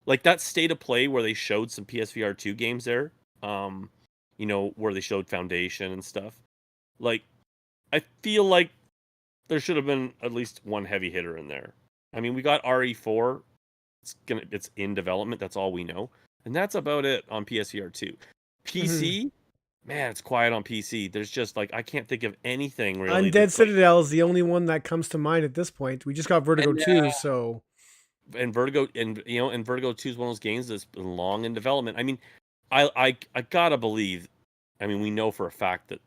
like that state of play where they showed some PSVR 2 games there, where they showed Foundation and stuff. Like, I feel like there should have been at least one heavy hitter in there. I mean, we got RE4. It's in development. That's all we know, and that's about it on PSVR 2. Mm-hmm. PC, man, it's quiet on PC. There's just like I can't think of anything really Undead that's like, Citadel is the only one that comes to mind at this point. We just got Vertigo and 2, so Vertigo, and Vertigo 2 is one of those games that's been long in development. I mean, I gotta believe. I mean, we know for a fact that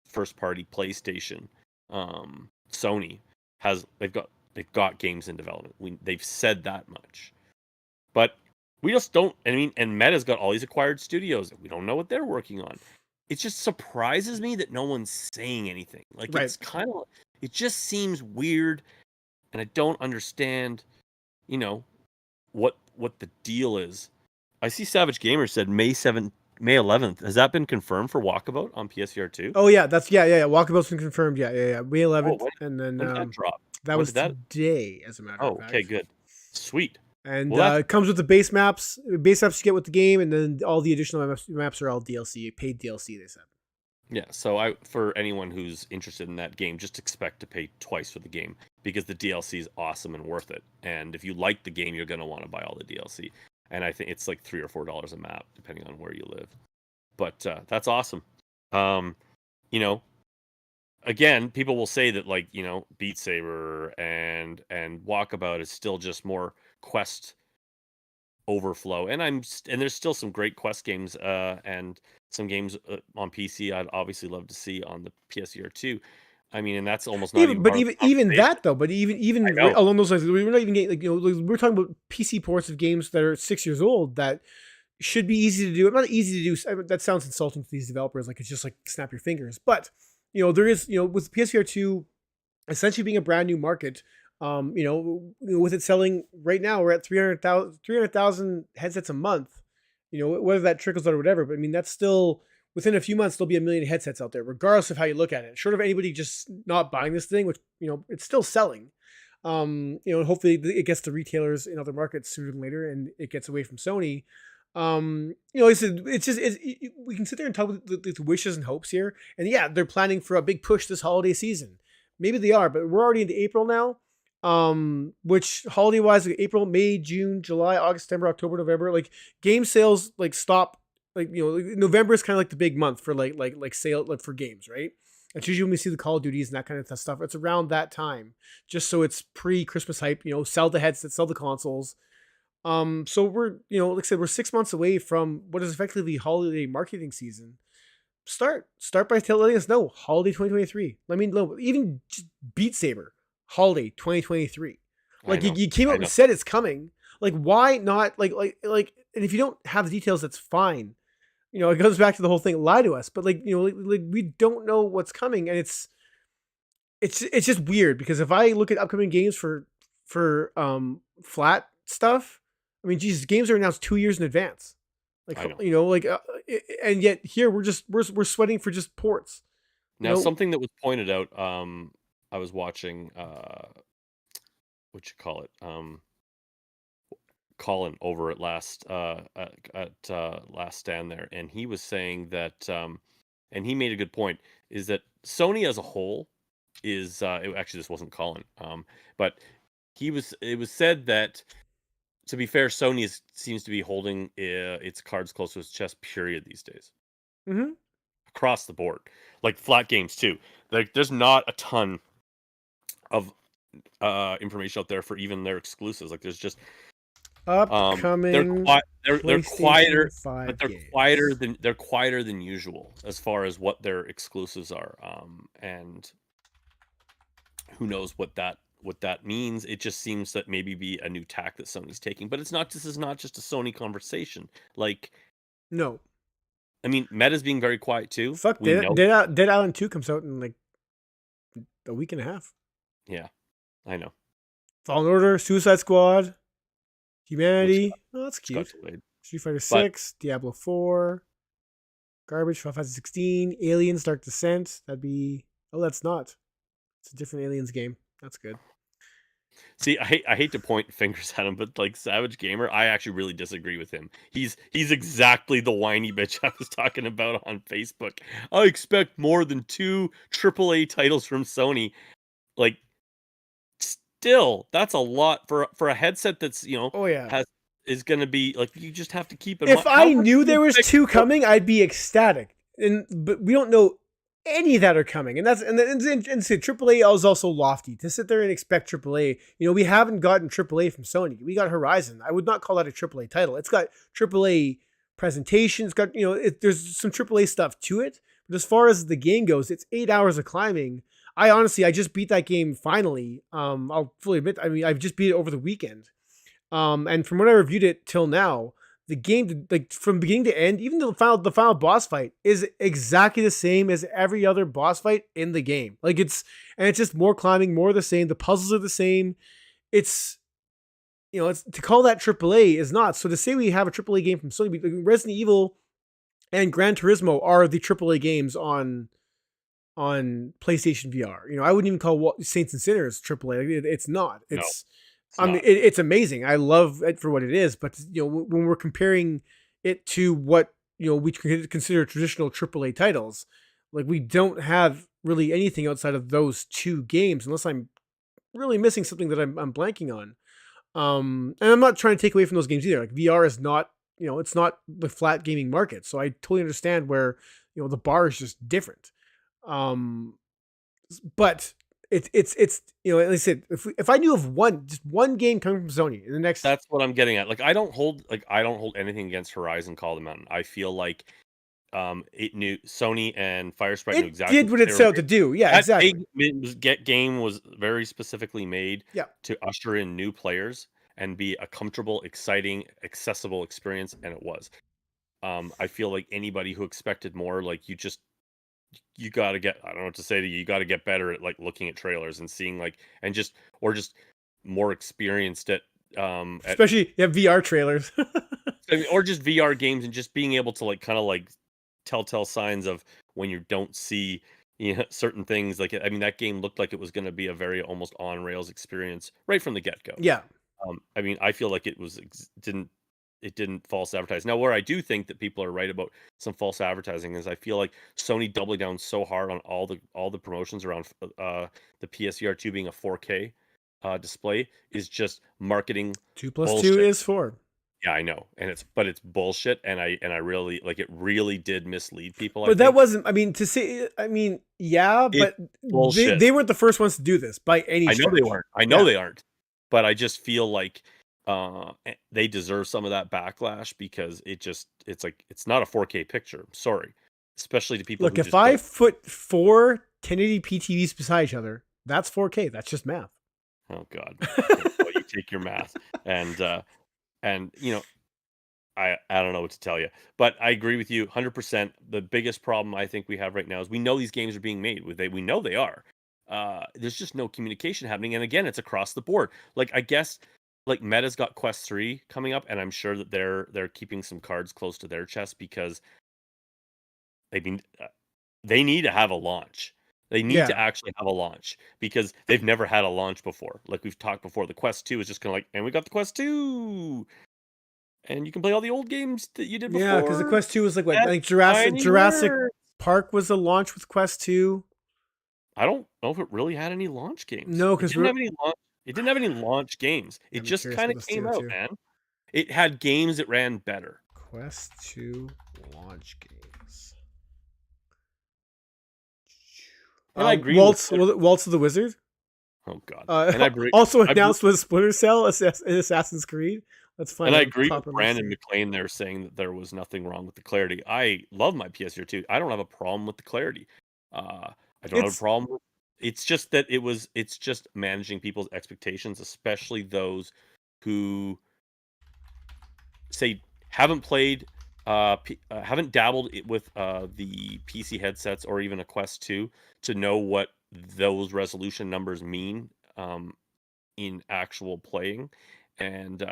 first party PlayStation, Sony they've got games in development. They've said that much, but we just don't. I mean, and Meta's got all these acquired studios. We don't know what they're working on. It just surprises me that no one's saying anything. Like, right. it just seems weird, and I don't understand. You know what the deal is. I see Savage Gamer said May 11th. Has that been confirmed for Walkabout on PSVR 2? Oh yeah, that's yeah. Walkabout's been confirmed. Yeah. May Oh, 11th, and then when did that drop? that When was did that? today, as a matter Oh, of okay, fact. good, sweet. And Well, that's it comes with the base maps you get with the game, and then all the additional maps are all DLC, paid DLC. They said. yeah. So for anyone who's interested in that game, just expect to pay twice for the game because the DLC is awesome and worth it. And if you like the game, you're gonna want to buy all the DLC. And I think it's like $3 or $4 a map, depending on where you live. But that's awesome. Um, you know, again, people will say that like Beat Saber and Walkabout is still just more quest overflow, and there's still some great quest games and some games on PC I'd obviously love to see on the PSVR 2. I mean, and that's almost not Even even but part of even the even conversation. that though, but I even know. along those lines, we're not even getting like we're talking about PC ports of games that are 6 years old that should be easy to do. Not easy to do. That sounds insulting to these developers. Like it's just like snap your fingers. But there is with PSVR 2 essentially being a brand new market. With it selling right now, we're at 300,000 headsets a month. Whether that trickles out or whatever, but I mean that's still within a few months there'll be a million headsets out there, regardless of how you look at it. Short of anybody just not buying this thing, which it's still selling. Hopefully it gets to retailers in other markets sooner than later, and it gets away from Sony. We can sit there and talk about the wishes and hopes here, and yeah, they're planning for a big push this holiday season. Maybe they are, but we're already into April now. Which holiday wise, like April, May, June, July, August, September, October, November, like game sales like stop. Like November is kind of like the big month for like sale like for games, right? That's usually when we see the Call of Duties and that kind of stuff. It's around that time, just so it's pre-Christmas hype. Sell the headsets, sell the consoles. So we're like I said, we're 6 months away from what is effectively the holiday marketing season. Start by letting us know holiday 2023. I mean, even just Beat Saber holiday 2023. I Like know. you came out I and know. said it's coming. Like why not? And if you don't have the details, that's fine. It goes back to the whole thing. Lie to us, but like we don't know what's coming, and it's just weird because if I look at upcoming games for flat stuff, I mean, Jesus, games are announced 2 years in advance. Like I know. and yet here we're sweating for just ports. You Now, know, something that was pointed out, I was watching, what you call it, Colin over at Last Stand there, and he was saying that, and he made a good point, is that Sony as a whole actually this wasn't Colin, but it was said that to be fair, seems to be holding its cards close to its chest. Period these days hmm across the board, like flat games too. Like there's not a ton of information out there for even their exclusives. Like there's just upcoming they're quieter, PlayStation but 5 they're games. quieter than usual as far as what their exclusives are. And who knows what that means. It just seems that maybe be a new tack that Sony's taking, but this is not just a Sony conversation. Like, No, I mean, Meta's being very quiet too. fuck. We know. Dead Island 2 comes out in like a week and a half. Yeah, I know. Fallen Order, Suicide Squad, Which Humanity. Oh, that's got cute. delayed. Street Fighter But 6, Diablo 4, Garbage, Final Fantasy 16, Aliens, Dark Descent. That'd be. Oh, that's not. It's a different Aliens game. That's good. see, I hate to point fingers at him, but like Savage Gamer, I actually really disagree with him. He's exactly the whiny bitch I was talking about on Facebook. I expect more than 2 AAA titles from Sony. Like, still, that's a lot for a headset that's Oh yeah. has is going to be like you just have to keep in If mind how I much knew do you there was expect two for- coming, I'd be ecstatic. But we don't know any that are coming, and say AAA is also lofty to sit there and expect AAA. We haven't gotten AAA from Sony. We got Horizon. I would not call that a AAA title. It's got AAA presentation. It's got there's some AAA stuff to it. But as far as the game goes, it's 8 hours of climbing. I just beat that game finally. I'll fully admit. I mean, I've just beat it over the weekend. And from when I reviewed it till now, the game, like from beginning to end, even the final boss fight is exactly the same as every other boss fight in the game. It's just more climbing, more of the same. The puzzles are the same. It's it's to call that AAA is not. So to say we have a AAA game from Sony, like Resident Evil and Gran Turismo are the AAA games on PlayStation VR. I wouldn't even call Saints and Sinners AAA. It's not. No, It's I mean, not. it's amazing. I love it for what it is, but when we're comparing it to what we consider traditional AAA titles, like we don't have really anything outside of those two games, unless I'm really missing something that I'm blanking on. And I'm not trying to take away from those games either. Like VR is not, it's not the flat gaming market, so I totally understand where the bar is just different. Um, but it's like I said, if I knew of just one game coming from Sony in the next, That's what I'm getting at. Like I don't hold anything against Horizon Call of the Mountain. I feel like it knew Sony and Firesprite knew it exactly did what what they it were set out doing. to do. Yeah, That big exactly. game was very specifically made Yeah, to usher in new players and be a comfortable, exciting, accessible experience, and it was. I feel like anybody who expected more, like you gotta get I don't know what to say to you. You gotta get better at like looking at trailers and seeing like and just or just more experienced at especially VR trailers. I mean, or just VR games and just being able to like kind of like telltale signs of when you don't see certain things. Like I mean, that game looked like it was going to be a very almost on rails experience right from the get go. Yeah, I mean, I feel like it didn't false advertise. Now, where I do think that people are right about some false advertising is I feel like Sony doubling down so hard on all the promotions around the PSVR2 being a 4K display is just marketing 2 + 2 bullshit. is 4. Yeah, I know, and it's bullshit, and I really like it. Really did mislead people. I But that think wasn't. I mean, to say. I mean, yeah, it's but they bullshit. they weren't the first ones to do this by any I know they stretch. weren't. I know Yeah. they aren't, but I just feel like they deserve some of that backlash because it's like it's not a 4K picture. I'm sorry, especially to people Look, who if just I don't. put four 1080p TVs beside each other, that's 4K. That's just math. Oh God, okay. Well, you take your math and I don't know what to tell you, but I agree with you 100%. The biggest problem I think we have right now is we know these games are being made. We know they are. There's just no communication happening, and again, it's across the board. Like I guess, like Meta's got Quest 3 coming up, and I'm sure that they're keeping some cards close to their chest because I mean they need to have a launch. They need to Yeah. actually have a launch because they've never had a launch before. Like we've talked before, the Quest 2 is just kind of like, and we got the Quest 2 and you can play all the old games that you did Yeah, because the before Quest 2 was like what? I at think Jurassic anywhere. Park was the launch with Quest 2. I don't know if it really had any launch games. No, It because didn't we're. have any launch it didn't have any launch games. It I'm just curious kinda about this came too. out, man. It had games that ran better. Quest 2 launch games. And I agree with Waltz, was it Waltz of the Wizard? oh god. And Also I br announced with Splinter Cell in Assassin's Creed. Let's and find I out agree with proper links Brandon here. McLean there saying that there was nothing wrong with the clarity. I love my PSVR 2. I don't have a problem with the clarity. I don't have a It's problem with it's just that it's just managing people's expectations, especially those who say haven't played haven't dabbled with the PC headsets or even a Quest 2 to know what those resolution numbers mean in actual playing and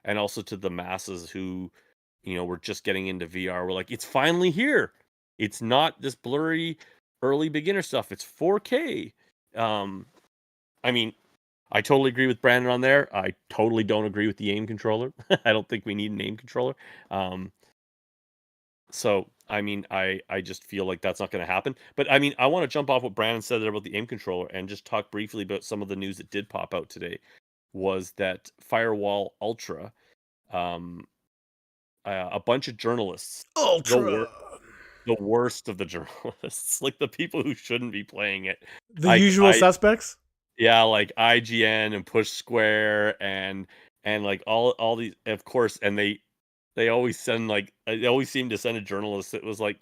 also to the masses who were just getting into VR. We're like, it's finally here. It's not this blurry early beginner stuff. It's 4K. um I mean, I totally agree with Brandon on there. I totally don't agree with the aim controller. I don't think we need an aim controller. Um, so I mean, I just feel like that's not going to happen. But I mean, I want to jump off what Brandon said there about the aim controller and just talk briefly about some of the news that did pop out today. Was that Firewall Ultra? Um, a bunch of journalists, the Ultra. wor- the worst of the journalists, like the people who shouldn't be playing it. The Like usual suspects. yeah, like IGN and Push Square and like all these of course, and they always send like they always seem to send a journalist that was like,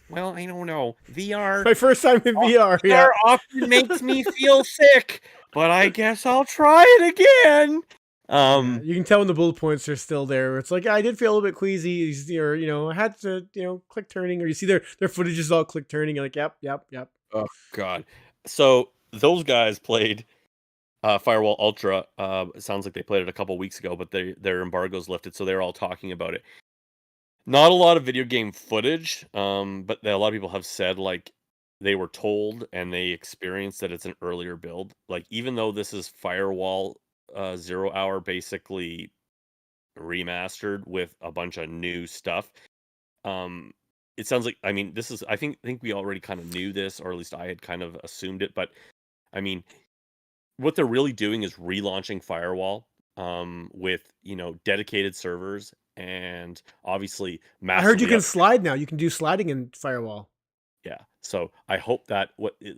"Well, I don't know. VR My first time in VR. Yeah. VR often makes me feel sick, but I guess I'll try it again." Yeah, Um you can tell when the bullet points are still there. It's like I did feel a little bit queasy, or I had to, click turning, or you see their footage is all click turning. You're like, yep, yep, yep. oh god. So those guys played Firewall Ultra. It sounds like they played it a couple weeks ago, but their embargo's lifted, so they're all talking about it. Not a lot of video game footage, but a lot of people have said like they were told and they experienced that it's an earlier build. Like even though this is Firewall Zero Hour basically remastered with a bunch of new stuff. Um, it sounds like, I mean, this is, I think we already kind of knew this, or at least I had kind of assumed it, but I mean, what they're really doing is relaunching Firewall, with, dedicated servers and obviously I heard you massively can upgraded. slide now. You can do sliding in Firewall. Yeah. So I hope that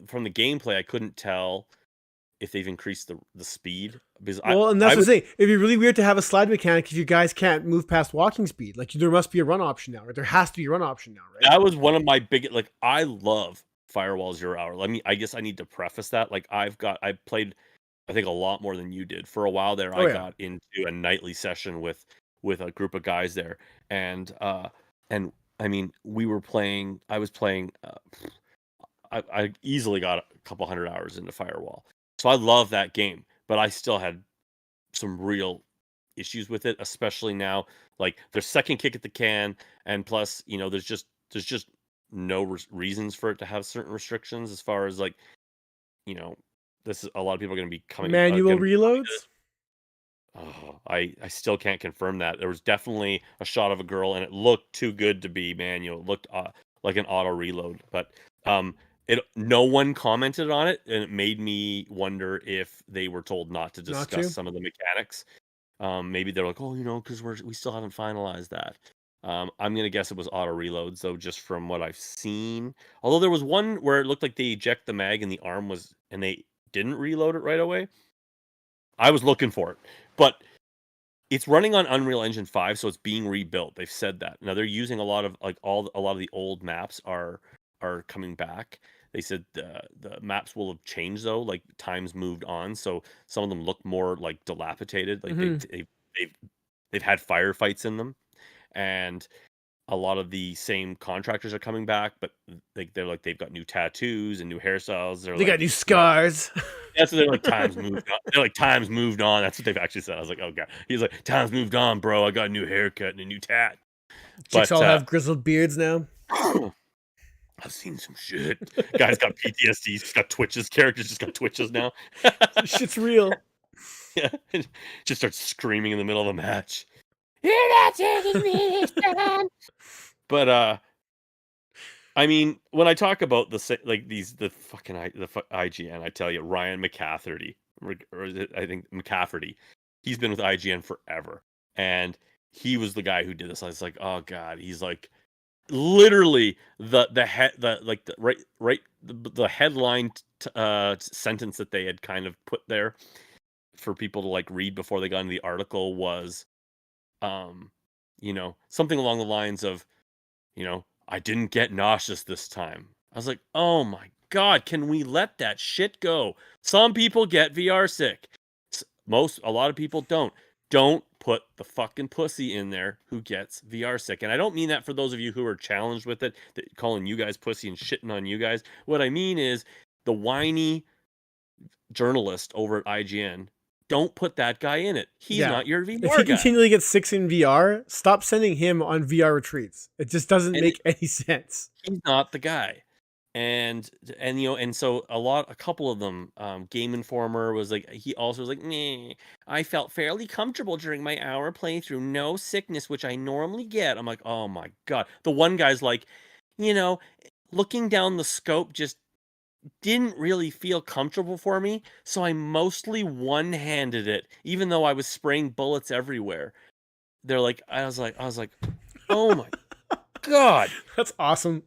from the gameplay, I couldn't tell if they've increased the speed, because Well, and I that's what I'm would. saying. It'd be really weird to have a slide mechanic if you guys can't move past walking speed. Like there must be a run option now, right? There has to be a run option now, right? That was one of my biggest, like, I love Firewall Zero Hour. I guess I need to preface that. Like, I played, I think, a lot more than you did. For a while there, Oh I yeah. got into a nightly session with a group of guys there, and I mean, I was playing. I easily got a couple hundred hours into Firewall, so I love that game. But I still had some real issues with it, especially now. Like, there's second kick at the can, and plus, there's just no reasons for it to have certain restrictions, as far as, like, you know, this is a lot of people are going to be Manual going to be coming to reloads. this. Oh, I still can't confirm that. There was definitely a shot of a girl, and it looked too good to be manual. It looked like an auto reload, but um, no one commented on it, and it made me wonder if they were told not to Not discuss to. some of the mechanics. Maybe they're like, oh, because we still haven't finalized that. I'm gonna guess it was auto reloads, though, just from what I've seen. Although there was one where it looked like they eject the mag and the arm was, and they didn't reload it right away. I was looking for it, but it's running on Unreal Engine 5, so it's being rebuilt. They've said that. Now they're using a lot of, like, a lot of the old maps are coming back. They said the maps will have changed, though, like times moved on, so some of them look more like dilapidated, like Hmm. they've they've had firefights in them, and a lot of the same contractors are coming back, but they're like, they've got new tattoos and new hairstyles. They're They got like, new scars. that's what they're like, times moved on. They're like, times moved on. That's what they've actually said. I was like, oh god. He's like, times moved on, bro. I got a new haircut and a new tat. Chicks But all have grizzled beards now. I've seen some shit. Guy's got PTSD. He's just got twitches. Characters just got twitches now. This shit's real. Yeah. Just starts screaming in the middle of a match. You're not taking me this time. But I mean, when I talk about like the fucking IGN, I tell you, Ryan McCafferty, or is it, I think McCafferty, he's been with IGN forever, and he was the guy who did this. I was like, oh god, he's like, literally the head the like the the headline sentence that they had kind of put there for people to, like, read before they got into the article was, um, something along the lines of, I didn't get nauseous this time. I was like, oh my god, can we let that shit go? Some people get VR sick. A lot of people don't. Don't put the fucking pussy in there who gets VR sick. And I don't mean that for those of you who are challenged with it, that calling you guys pussy and shitting on you guys. What I mean is the whiny journalist over at IGN. Don't put that guy in it. He's Yeah. not your If he VR guy. continually gets sick in VR, stop sending him on VR retreats. It just doesn't And make any sense. he's not the guy. And so a couple of them, Game Informer was like, he also was like, nah, I felt fairly comfortable during my hour playthrough, no sickness, which I normally get. I'm like, oh my god. The one guy's like, you know looking down the scope just didn't really feel comfortable for me, so I mostly one-handed it, even though I was spraying bullets everywhere. I was like, oh my god. That's awesome.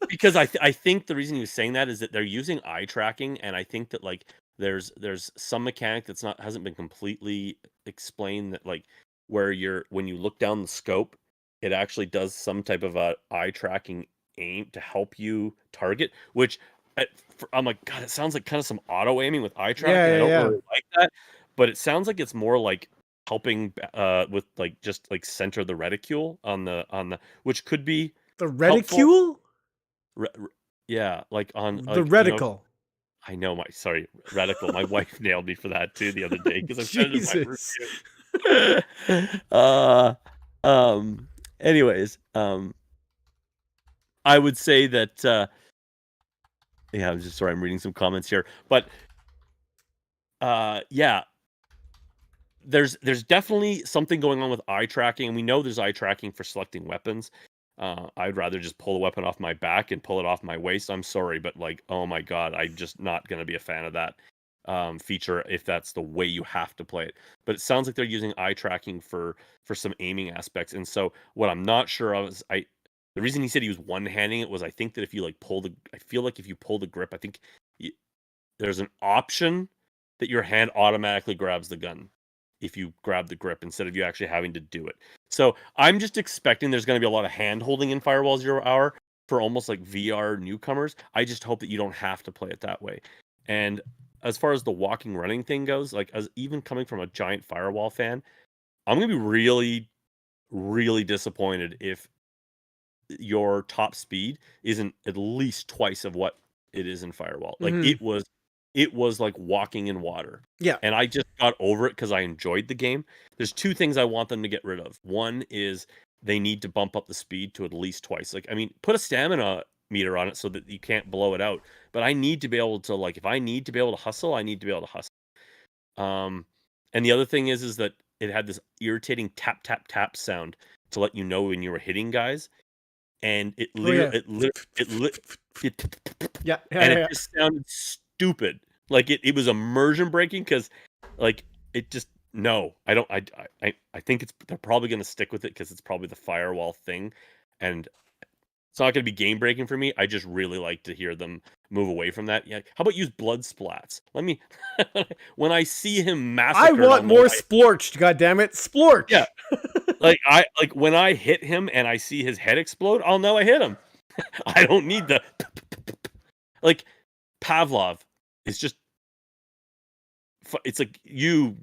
Because I think the reason he was saying that is that they're using eye tracking, and I think that, like, there's some mechanic that's not hasn't been completely explained, that, like, where when you look down the scope, it actually does some type of a eye tracking aim to help you target, which I'm like, god, it sounds like kind of some auto aiming with eye Yeah, tracking. I yeah, don't yeah. really like that, but it sounds like it's more like helping with, like, just like center the reticule on the, which could be The helpful. reticule? Re r Yeah, like, on, The like, reticle. I know, my sorry, reticle. My wife nailed me for that too the other day because I said it in my Jesus. review. Uh, um, anyways, I would say that, yeah, I'm just sorry, I'm reading some comments here, but, yeah, there's definitely something going on with eye tracking, and we know there's eye tracking for selecting weapons. I'd rather just pull a weapon off my back and pull it off my waist. I'm sorry, but like, oh my god, I'm just not gonna be a fan of that feature if that's the way you have to play it. But it sounds like they're using eye tracking for some aiming aspects. And so what I'm not sure of is the reason he said he was one-handing it was I think that if you like I feel like if you pull the grip, I think y there's an option that your hand automatically grabs the gun if you grab the grip instead of you actually having to do it. So I'm just expecting there's going to be a lot of hand holding in Firewall Zero Hour for almost like VR newcomers. I just hope that you don't have to play it that way. And as far as the walking running thing goes, like as even coming from a giant Firewall fan, I'm going to be really, really disappointed if your top speed isn't at least twice of what it is in Firewall. Like Hmm. it was like walking in water. Yeah. And I just got over it because I enjoyed the game. There's two things I want them to get rid of. One is they need to bump up the speed to at least twice. Like, I mean, put a stamina meter on it so that you can't blow it out. But I need to be able to, like, if I need to be able to hustle, I need to be able to hustle. And the other thing is that it had this irritating tap tap tap sound to let you know when you were hitting guys, and it Oh literally yeah. Yeah. Yeah. and Yeah. it Yeah. just sounded stupid. Like it was immersion breaking because like it just no, I don't I think they're probably gonna stick with it because it's probably the firewall thing. And it's not gonna be game breaking for me. I just really like to hear them move away from that. Yeah. How about use blood splats? Let me when I see him I massacred want on the more light. splorched. God damn it, Yeah. splorch. Like when I hit him and I see his head explode, I'll know I hit him. I don't need the like Pavlov is just it's like you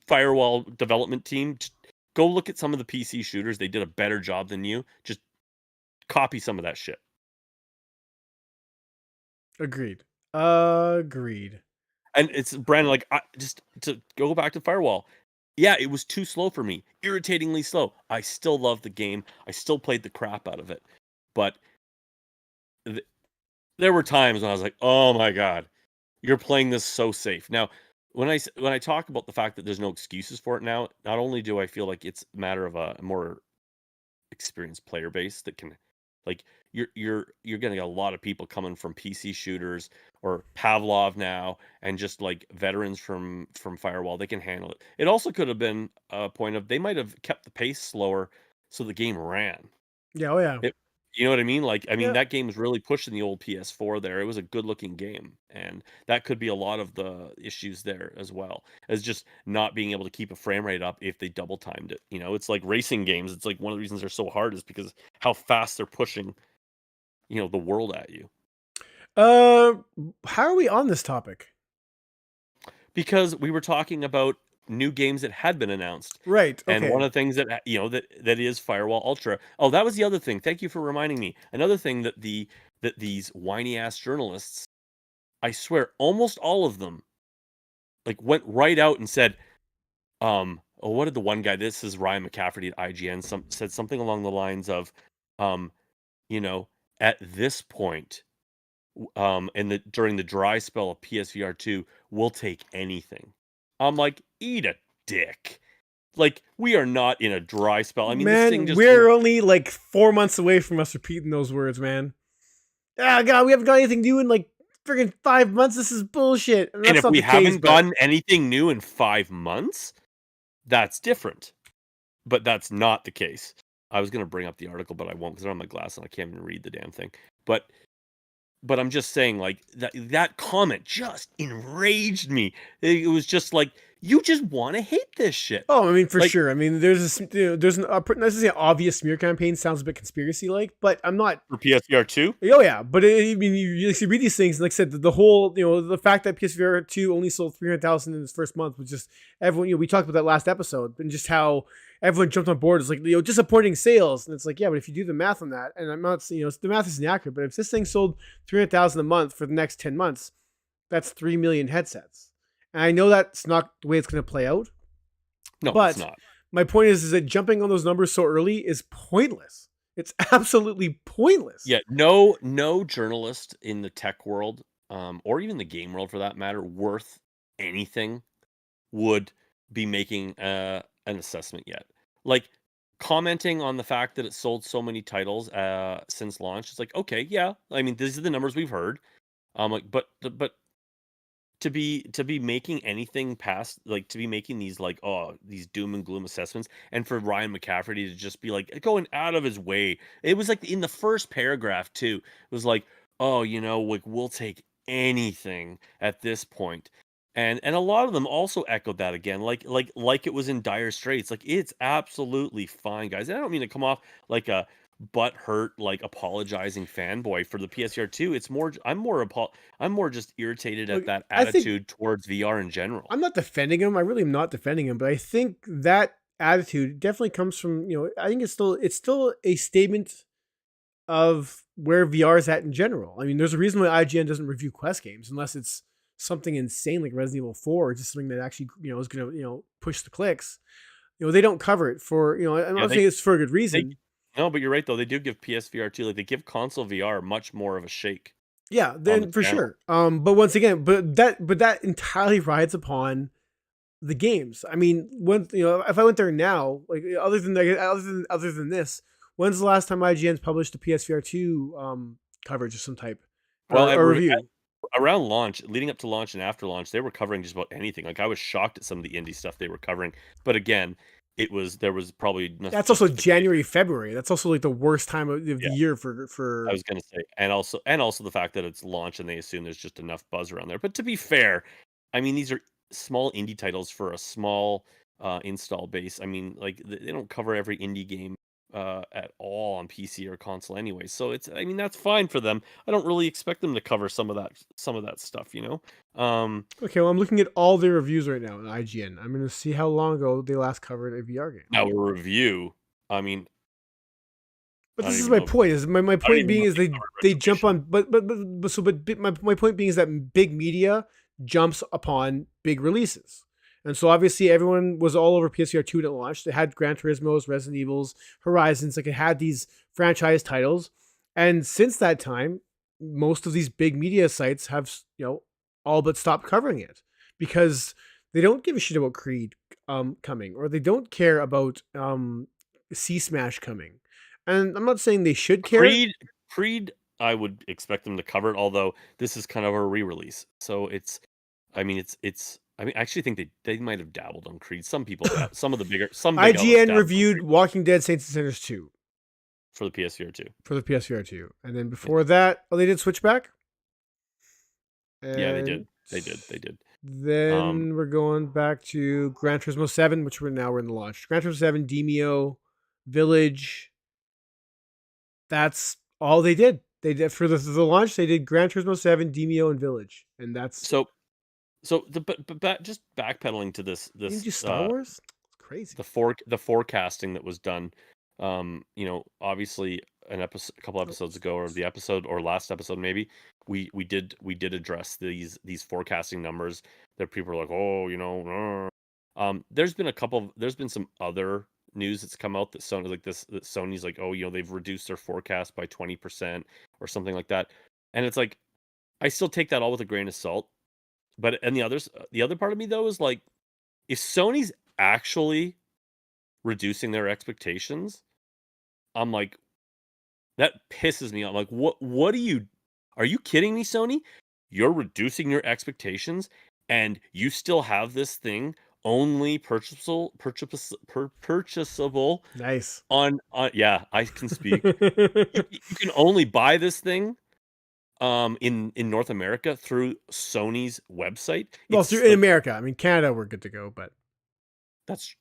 firewall development team, just go look at some of the PC shooters. They did a better job than you. Just copy some of that shit. Agreed. Agreed. And it's Brandon, like just to go back to Firewall. Yeah, it was too slow for me. Irritatingly slow. I still love the game. I still played the crap out of it. But there were times when I was like, "Oh my god, you're playing this so safe." Now, when I talk about the fact that there's no excuses for it now, not only do I feel like it's a matter of a more experienced player base that can like you're getting a lot of people coming from PC shooters or Pavlov now and just like veterans from Firewall, they can handle it. It also could have been a point of they might have kept the pace slower so the game ran. Yeah. Oh yeah. It you know what I mean? Like, I mean, Yeah. that game was really pushing the old PS4 there. It was a good-looking game, and that could be a lot of the issues there as well, as just not being able to keep a frame rate up if they double timed it. You know, it's like racing games. It's like one of the reasons they're so hard is because how fast they're pushing, the world at you. Uh, how are we on this topic? Because we were talking about new games that had been announced. Right. And Okay. one of the things that that is Firewall Ultra. Oh, that was the other thing. Thank you for reminding me. Another thing that these whiny ass journalists, I swear, almost all of them, like went right out and said, oh, what did the one guy? This is Ryan McCafferty at IGN. Said something along the lines of, um, you know, at this point, during the dry spell of PSVR 2, we'll take anything. I'm like, eat a dick. Like, we are not in a dry spell. I mean, this thing Man, just we're only like 4 months away from us repeating those words, man. Ah, God, we haven't got anything new in like friggin' 5 months. This is bullshit. And and that's if not we the case, haven't but gotten anything new in 5 months, that's different. But that's not the case. I was gonna bring up the article, but I won't because I don't have my glass and I can't even read the damn thing. But I'm just saying, like, that comment just enraged me. It was just like, you just want to hate this shit. oh, I mean, for Like, sure. I mean, there's an necessarily obvious smear campaign. Sounds a bit conspiracy like, but I'm not. for PSVR 2, Oh yeah, but I mean, you read these things, and like I said, the whole, the fact that PSVR 2 only sold 300,000 in its first month was just everyone. We talked about that last episode, and just how everyone jumped on board. It's like disappointing sales, and it's like, yeah, but if you do the math on that, and I'm not, the math isn't accurate, but if this thing sold 300,000 a month for the next 10 months, that's 3 million headsets. And I know that's not the way it's going to play out, no, it's but not. my point is that jumping on those numbers so early is pointless. It's absolutely pointless. Yeah, no journalist in the tech world, or even the game world for that matter, worth anything would be making an assessment yet. Like commenting on the fact that it sold so many titles since launch. It's like, okay, yeah. I mean, these are the numbers we've heard. Like, but to be making anything past, like, to be making these, like, these doom and gloom assessments, and for Ryan McCafferty to just be like going out of his way. It was like in the first paragraph too. It was like, oh, like, we'll take anything at this point. And a lot of them also echoed that again, like it was in dire straits. Like, it's absolutely fine, guys. And I don't mean to come off like a butthurt, like, apologizing fanboy for the PSVR 2. It's more I'm more just irritated at Look, that I think attitude towards VR in general. I'm not defending him. I really am not defending him, but I think that attitude definitely comes from, I think it's still a statement of where VR is at in general. I mean, there's a reason why IGN doesn't review Quest games unless it's something insane like Resident Evil 4 or just something that actually, is going to, push the clicks. They don't cover it for, I'm Yeah, not saying it's for a good they reason. no, but you're right though. They do give PSVR 2, like, they give console VR much more of a shake Yeah, on the then for channel. sure. But once again, but that entirely rides upon the games. I mean, when if I went there now, like other than this, when's the last time IGN's published a PSVR 2 coverage of some type Well, or review? around launch, leading up to launch and after launch, they were covering just about anything. Like, I was shocked at some of the indie stuff they were covering. But again, there was probably enough That's also justification. January, February. That's also like the worst time of the Yeah, year I for. was gonna say, and also the fact that it's launch and they assume there's just enough buzz around there. But to be fair, I mean, these are small indie titles for a small install base. I mean, like, they don't cover every indie game at all on PC or console anyway. So I mean, that's fine for them. I don't really expect them to cover some of that stuff. Um, Okay, well, I'm looking at all their reviews right now on IGN. I'm going to see how long ago they last covered a VR game. Now a review. I mean, But I don't this is even my know. point. Is my I don't point even being know if is they they covered jump reservation. on my point being is that big media jumps upon big releases. And so obviously everyone was all over PSVR 2 when it launched. It had Gran Turismo's, Resident Evil's, Horizons, like it had these franchise titles. And since that time, most of these big media sites have, all but stopped covering it because they don't give a shit about Creed coming, or they don't care about C Smash coming. And I'm not saying they should care. Creed Creed, I would expect them to cover it, although this is kind of a re-release. So I mean, I actually think they might have dabbled on Creed. Some big outlets IGN dabbled on reviewed Creed Walking Dead Saints and Sinners 2 for the PSVR 2. for the PSVR 2. And then Yeah. before that, they did Switchback. Yeah, they And did. They did. They did. Um, then we're going back to Gran Turismo 7, which we're in the launch. Gran Turismo 7, Demio, Village. That's all they did. They did for the launch. They did Gran Turismo 7, Demio, and Village, and that's so just backpedaling to they didn't do Star Wars. It's crazy. the forecasting that was done, obviously a couple Oh, episodes ago, or the episode or last episode maybe, we did address these forecasting numbers that people are like, oh, there's been some other news that's come out that Sony's like, oh, they've reduced their forecast by 20% or something like that. And it's like, I still take that all with a grain of salt. But and the other part of me though is like, if Sony's actually reducing their expectations, I'm like, that pisses me off. Like, what are you kidding me, Sony? You're reducing your expectations and you still have this thing only purchasable nice. on yeah, I can speak. You can only buy this thing in North America through Sony's website. Well, through It's in like, America. I mean, Canada, we're good to go,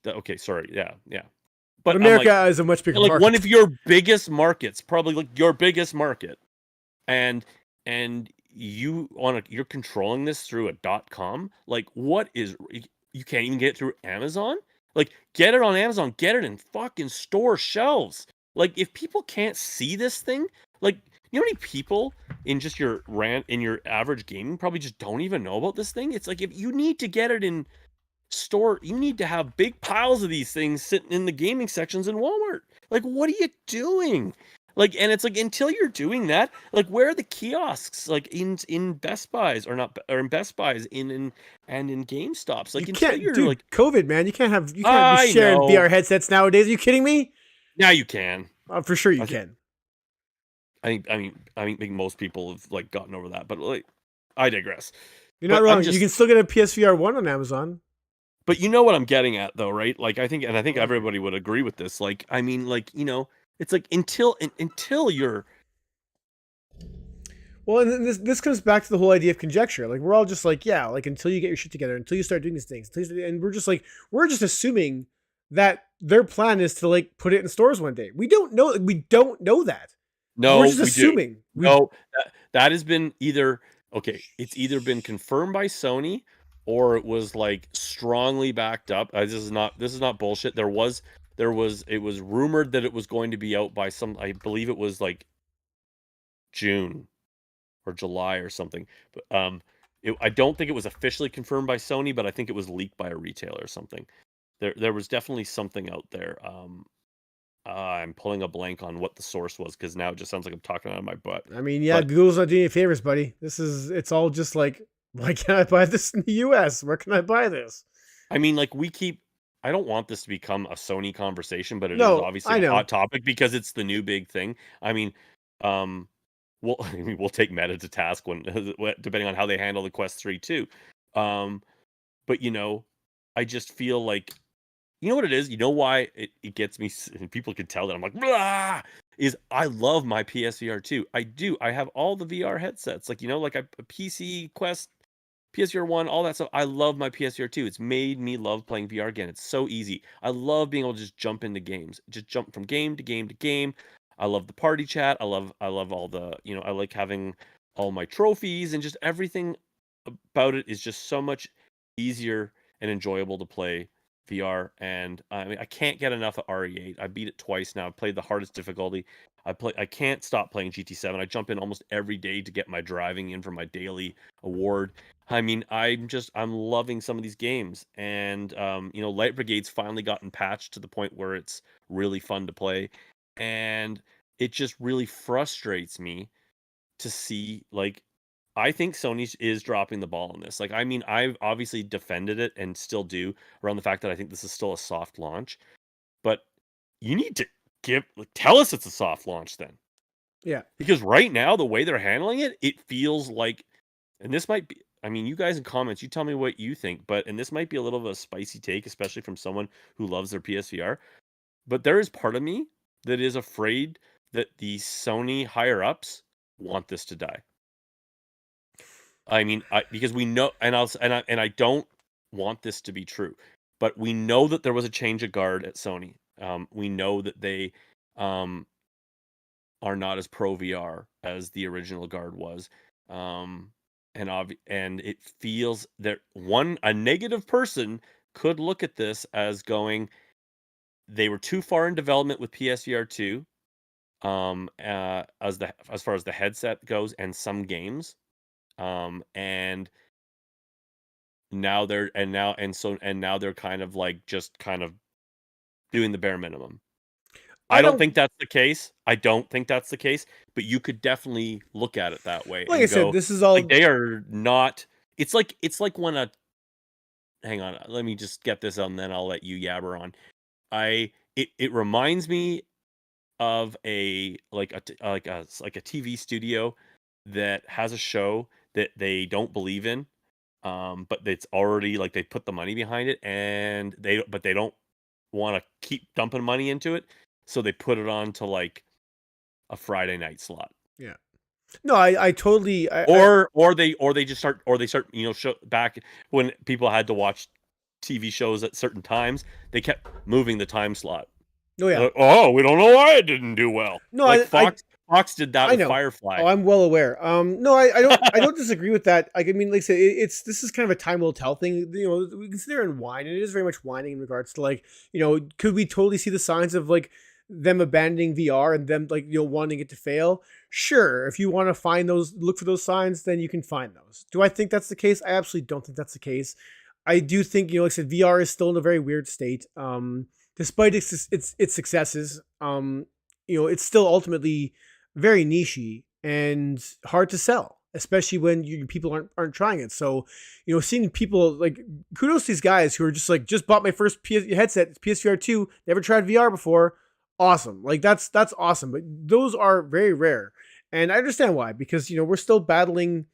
okay, sorry. Yeah, yeah. but But I'm like, America is a much bigger like one market. of your biggest markets, probably like your biggest market, and you're controlling this through a .com. Like, you can't even get it through Amazon? Like, get it on Amazon, get it in fucking store shelves. Like, if people can't see this thing, like, you know how many people in your average gaming probably just don't even know about this thing? It's like, if you need to get it in store, you need to have big piles of these things sitting in the gaming sections in Walmart. Like, what are you doing? Like, and it's like until you're doing that, like, where are the kiosks? Like in Best Buys or not, or in Best Buys and in GameStops. You Like until can't, you're dude. like, COVID, man. You can't be I sharing know VR headsets nowadays. Are you kidding me? now you can. For sure you I think can. I think most people have like gotten over that, but like I digress. You're not But I'm wrong. You just can still get a PSVR 1 on Amazon. but you know what I'm getting at though, right? Like I think Totally agree. everybody would agree with this. Like I mean, like, it's like until you're Well, and this comes back to the whole idea of conjecture. Like we're all just like, yeah, like until you get your shit together, until you start doing these things, and we're just like, we're just assuming that their plan is to like put it in stores one day. We don't know. We don't know that. We're no, just we do. assuming. We No, that has been either okay, it's either been confirmed by Sony or it was like strongly backed up. This is not bullshit. It was rumored that it was going to be out by some, I believe it was like June or July or something. But I don't think it was officially confirmed by Sony, but I think it was leaked by a retailer or something. There was definitely something out there. I'm pulling a blank on what the source was because now it just sounds like I'm talking out of my butt. I mean, yeah, But Google's not doing you favors, buddy. It's all just like, why can't I buy this in the US? Where can I buy this? I mean, like I don't want this to become a Sony conversation, but it is No, obviously I a know. hot topic because it's the new big thing. I mean, um, I mean, we'll take Meta to task when depending on how they handle the Quest 3 too. Um, but I just feel like you know what it is. You know why it gets me, and people can tell that I'm like, blah, is I love my PSVR 2. I do. I have all the VR headsets, like like a PC Quest, PSVR 1, all that stuff. I love my PSVR 2. It's made me love playing VR again. It's so easy. I love being able to just jump into games, just jump from game to game to game. I love the party chat. I love all the, I like having all my trophies and just everything about it is just so much easier and enjoyable to play VR. And I mean, I can't get enough of RE8. I beat it twice now. I played the hardest difficulty. I can't stop playing GT7. I jump in almost every day to get my driving in for my daily award. I mean, I'm loving some of these games, and Light Brigade's finally gotten patched to the point where it's really fun to play, and it just really frustrates me to see, like, I think Sony is dropping the ball on this. Like, I mean, I've obviously defended it and still do around the fact that I think this is still a soft launch, but you need to tell us it's a soft launch then, Yeah. because right now the way they're handling it, it feels like, and this might be, I mean, you guys in comments, you tell me what you think, and this might be a little of a spicy take, especially from someone who loves their PSVR, but there is part of me that is afraid that the Sony higher ups want this to die. I mean, because we know, and I don't want this to be true, but we know that there was a change of guard at Sony. We know that they um, are not as pro VR as the original guard was. Um, and it feels that a negative person could look at this as going, they were too far in development with PSVR 2, as far as the headset goes and some games. And now they're and now and now they're kind of like just kind of doing the bare minimum. I I don't think don't that's the case. I don't think that's the case, but you could definitely look at it that way like I and said, go, this is like, all they are not, it's like when a hang on, let me just get this out and then I'll let you yabber on. It reminds me of like a TV studio that has a show that they don't believe in, but it's already like they put the money behind it, and they don't want to keep dumping money into it, so they put it on to like a Friday night slot. yeah. No, I totally Or they start show back when people had to watch TV shows at certain times, they kept moving the time slot. oh yeah. Oh, we don't know why it didn't do well. No, Like I Fox did that I with know. Firefly. Oh, I'm well aware. No, I don't disagree with that. Like, I mean, like I said, it's this is kind of a time will tell thing. We consider in wine, and it is very much whining in regards to like, could we totally see the signs of like them abandoning VR and them like wanting it to fail? Sure, if you want to find those, look for those signs, then you can find those. Do I think that's the case? I absolutely don't think that's the case. I do think like I said, VR is still in a very weird state. Despite its successes. it's still ultimately very nichey and hard to sell, especially when people aren't trying it. So, seeing people like, kudos to these guys who are just like, just bought my first headset, PSVR 2, never tried VR before. Awesome. Like that's awesome. But those are very rare. And I understand why, because we're still battling,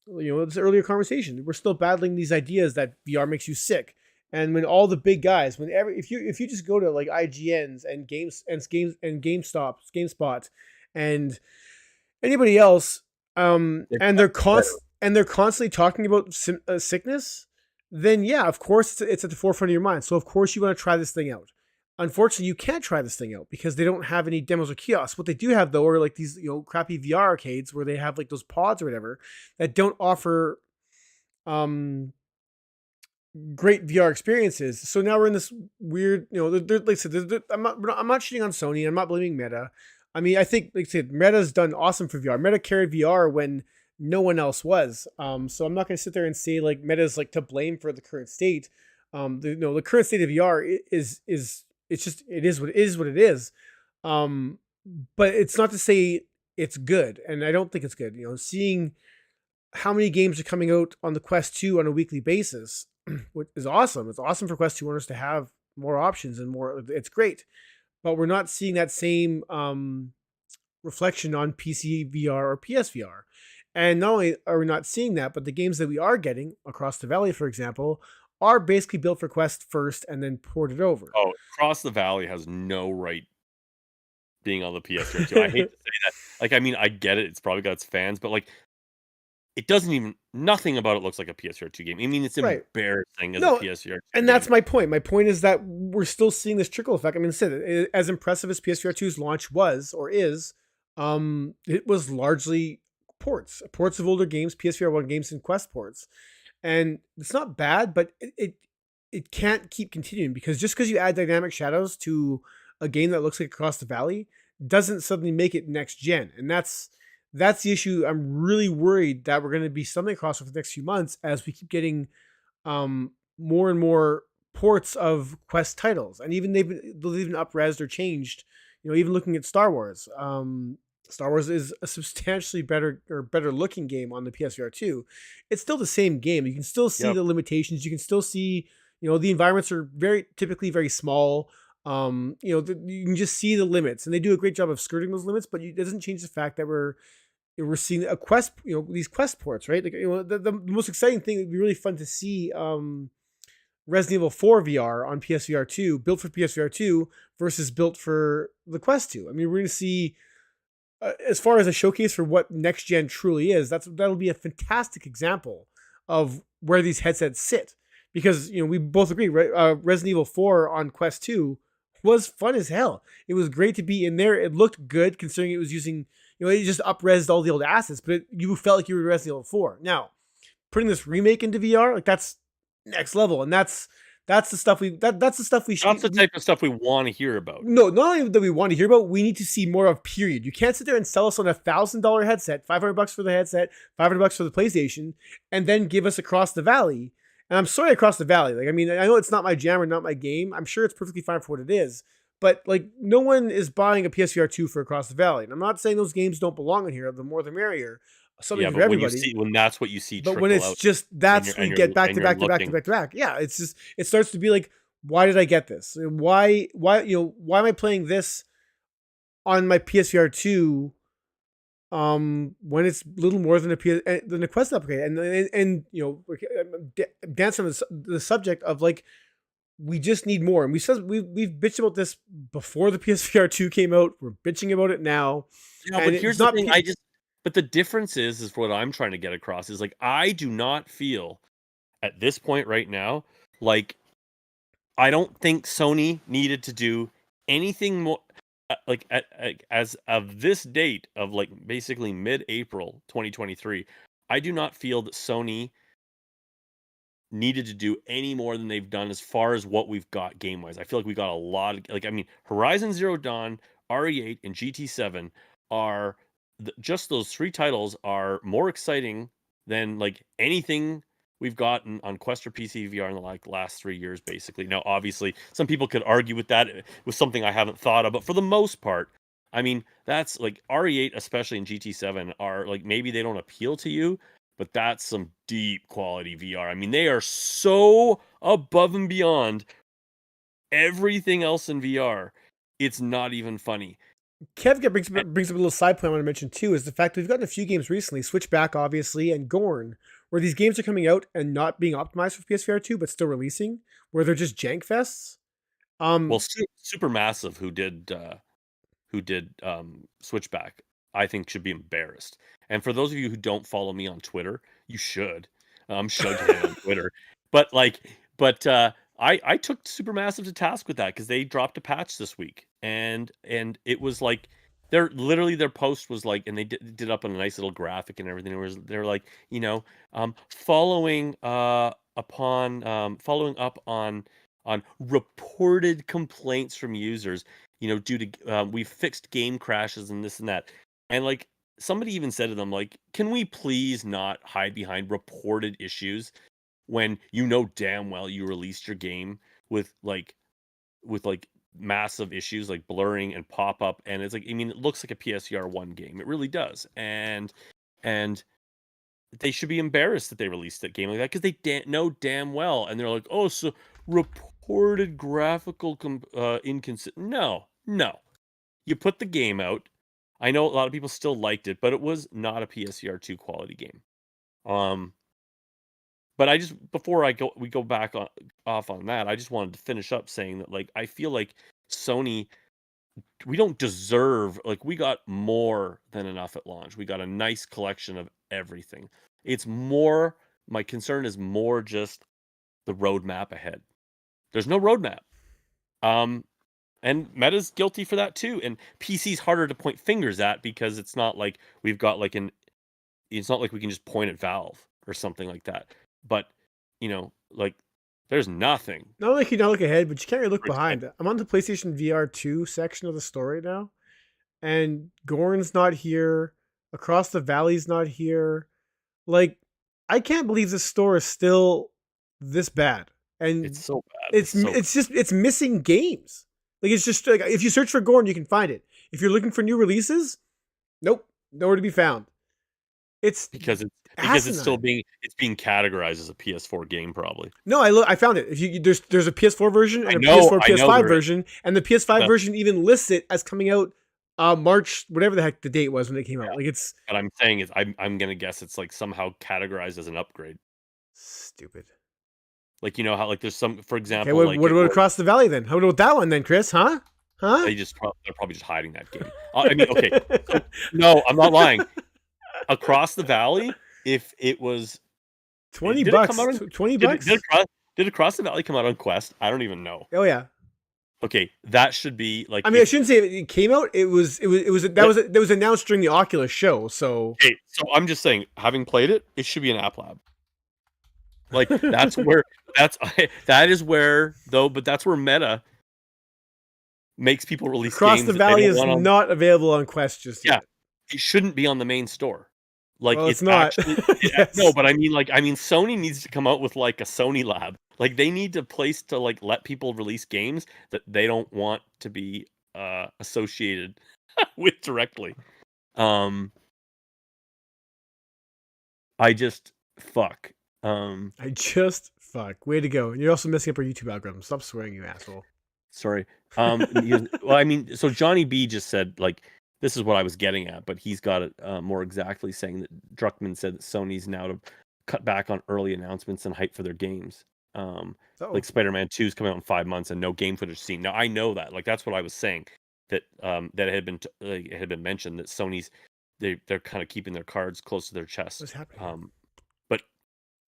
this earlier conversation, we're still battling these ideas that VR makes you sick. And when all the big guys, whenever, if you just go to like IGNs and GameSpot, and anybody else, They've and gotten better. they're constantly talking about sickness, then yeah, of course it's at the forefront of your mind. So of course you want to try this thing out. Unfortunately, you can't try this thing out because they don't have any demos or kiosks. What they do have though are like these crappy VR arcades where they have like those pods or whatever that don't offer um great VR experiences. So now we're in this weird, like I said, I'm not shitting on Sony. I'm not blaming Meta. I mean, I think, like I said, Meta's done awesome for VR. Meta carried VR when no one else was. So I'm not going to sit there and say like Meta's like to blame for the current state. The current state of VR is it's just, it is what it is. Um, but it's not to say it's good, and I don't think it's good. Seeing how many games are coming out on the Quest 2 on a weekly basis, which is awesome. It's awesome for Quest 2 owners to have more options and more. It's great, but we're not seeing that same reflection on PC VR or PSVR. And not only are we not seeing that, but the games that we are getting across the valley, for example, are basically built for Quest first and then ported over. Oh, Across the Valley has no right being on the PSVR 2. I hate to say that. Like, I mean, I get it. It's probably got its fans, but like, it doesn't even, nothing about it looks like a PSVR 2 game. I mean, it's Right. embarrassing as a No, PSVR 2 and game. that's my point. My point is that we're still seeing this trickle effect. I mean, as impressive as PSVR 2's launch was or is, it was largely ports of older games, PSVR 1 games, and Quest ports. And it's not bad, but it can't keep continuing, because just because you add dynamic shadows to a game that looks like Across the Valley doesn't suddenly make it next gen. And that's the issue. I'm really worried that we're going to be stumbling across for the next few months as we keep getting more and more ports of Quest titles, and even they've even up-resed or changed. Even looking at Star Wars. Star Wars is a substantially better looking game on the PSVR 2. It's still the same game. You can still see Yep. the limitations. You can still see, the environments are typically very small. You can just see the limits, and they do a great job of skirting those limits. But it doesn't change the fact that we're seeing a Quest, these Quest ports, right? Like, the most exciting thing would be really fun to see. Resident Evil 4 VR on PSVR 2, built for PSVR 2 versus built for the Quest 2. I mean, we're going to see, as far as a showcase for what next gen truly is, that'll be a fantastic example of where these headsets sit. Because we both agree, right? Resident Evil 4 on Quest 2 was fun as hell. It was great to be in there. It looked good considering it was using, it just up-resed all the old assets, but you felt like you were Resident Evil 4. Now, putting this remake into VR, like, that's next level, and that's the stuff that's the stuff we should. That's the type of stuff we want to hear about. No, not only that we want to hear about, we need to see more of. Period. You can't sit there and sell us on $1,000 headset, $500 for the headset, $500 for the PlayStation, and then give us Across the Valley. And I'm sorry, Across the Valley. Like, I mean, I know it's not my jam or not my game. I'm sure it's perfectly fine for what it is. But like, no one is buying a PSVR 2 for Across the Valley. And I'm not saying those games don't belong in here. The more the merrier. Something Yeah, for but everybody. when that's what you see But trickle when it's out, just that's we get back to back to back to back to back. Yeah, it's just, it starts to be like, why did I get this? Why am I playing this on my PSVR 2 when it's little more than a Quest upgrade? And dancing on the subject of like, we just need more. And we've bitched about this before the PSVR 2 came out. We're bitching about it now. yeah, And but it's here's the not thing. But the difference is what I'm trying to get across is like, I do not feel at this point right now, like, I don't think Sony needed to do anything more. Like, as of this date of like basically mid-April 2023, I do not feel that Sony needed to do any more than they've done as far as what we've got game wise. I feel like we got a lot of, like, I mean, Horizon Zero Dawn, RE8, and GT7 are just those three titles are more exciting than like anything we've gotten on Quest or PC VR in the like last 3 years, basically. Now, obviously, some people could argue with that with something I haven't thought of, but for the most part, I mean, that's like RE8, especially in GT7, are like maybe they don't appeal to you, but that's some deep quality VR. I mean, they are so above and beyond everything else in VR. It's not even funny. Kev brings, And- brings up a little side point I want to mention too, is the fact that we've gotten a few games recently, Switchback obviously, and Gorn, where these games are coming out and not being optimized for PSVR 2, but still releasing, where they're just jank fests. well, Supermassive, who did Switchback, I think should be embarrassed. And for those of you who don't follow me on Twitter, you should. Shughead on Twitter. But like, I took Supermassive to task with that because they dropped a patch this week, and it was like their post was like, and they did up on a nice little graphic and everything. They're like, following following up on reported complaints from users, due to we fixed game crashes and this and that. And like somebody even said to them, like, can we please not hide behind reported issues when you know damn well you released your game with like massive issues like blurring and pop up, and it's like, I mean, it looks like a PSVR1 game. It really does. And they should be embarrassed that they released that game like that, because they know damn well, and they're like, oh, so reported graphical inconsistent. No, you put the game out. I know a lot of people still liked it, but it was not a PSVR2 quality game. But I just, before we go back off on that, I just wanted to finish up saying that, like, I feel like Sony, we don't deserve, like, we got more than enough at launch. We got a nice collection of everything. It's more, my concern is more just the roadmap ahead. There's no roadmap. And Meta's guilty for that too. And PC's harder to point fingers at because it's not like we've got like it's not like we can just point at Valve or something like that. But, like, there's nothing. Not like you don't look ahead, but you can't really look for excitement. behind. I'm on the PlayStation VR 2 section of the store right now, and Gorn's not here. Across the Valley's not here. Like, I can't believe this store is still this bad. It's And so bad. it's missing games. Like, it's just like, if you search for Gorn, you can find it. If you're looking for new releases, nope, nowhere to be found. It's because it's still asinine. being categorized as a PS4 game, probably. No, I found it. If there's a PS4 version and a PS4 I know PS5 there is. version, and the PS5 That's, version even lists it as coming out March, whatever the heck the date was when it came out. Like, it's what I'm saying is, I'm gonna guess it's like somehow categorized as an upgrade. stupid. Like, you know how, like, there's some, for Okay, example, like what about Across the Valley then? How about that one then, Chris? Huh? Huh? they're probably just hiding that game. I mean, okay, so, no, I'm not lying. Across the Valley, if it was 20 did it bucks. come out on 20 bucks? did Across the Valley come out on Quest? I don't even know. Oh yeah. Okay, that should be like, I mean, I shouldn't say it came out. It was that was announced during the Oculus show. So okay, so I'm just saying, having played it, it should be an app lab. Like, that's where that is where, though, but that's where Meta makes people release Across games the that they Valley don't is want on. not available on Quest just Yeah, yet. it shouldn't be on the main store. Like, Well, it's it's not. actually Yes. no, but I mean, Sony needs to come out with like a Sony lab. Like, they need a place to like let people release games that they don't want to be associated with directly. I just fuck. Fuck. Way to go. You're also messing up our YouTube algorithm. Stop swearing, you asshole. Sorry. Well, I mean, so Johnny B just said, like, this is what I was getting at, but he's got it more exactly, saying that Druckmann said that Sony's now to cut back on early announcements and hype for their games. Like Spider-Man 2 is coming out in 5 months and no game footage seen. Now, I know that. Like, that's what I was saying, that that it had been mentioned that Sony's they're kind of keeping their cards close to their chest. What's happening? But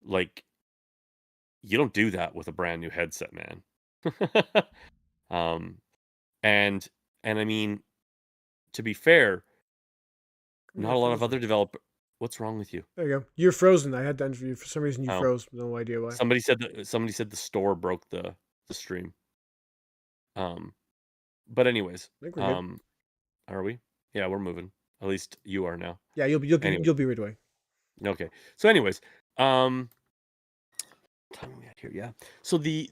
like, you don't do that with a brand new headset, man. And I mean, to be fair, not a lot of other developer. What's wrong with you? There you go. You're frozen. I had to enter you. For some reason, you Oh, froze. No idea why. somebody said the store broke the stream. But anyways, I think we're good. are we? Yeah, we're moving. At least you are now. Yeah, you'll be right away. Okay. So anyways, time we got here, yeah. So the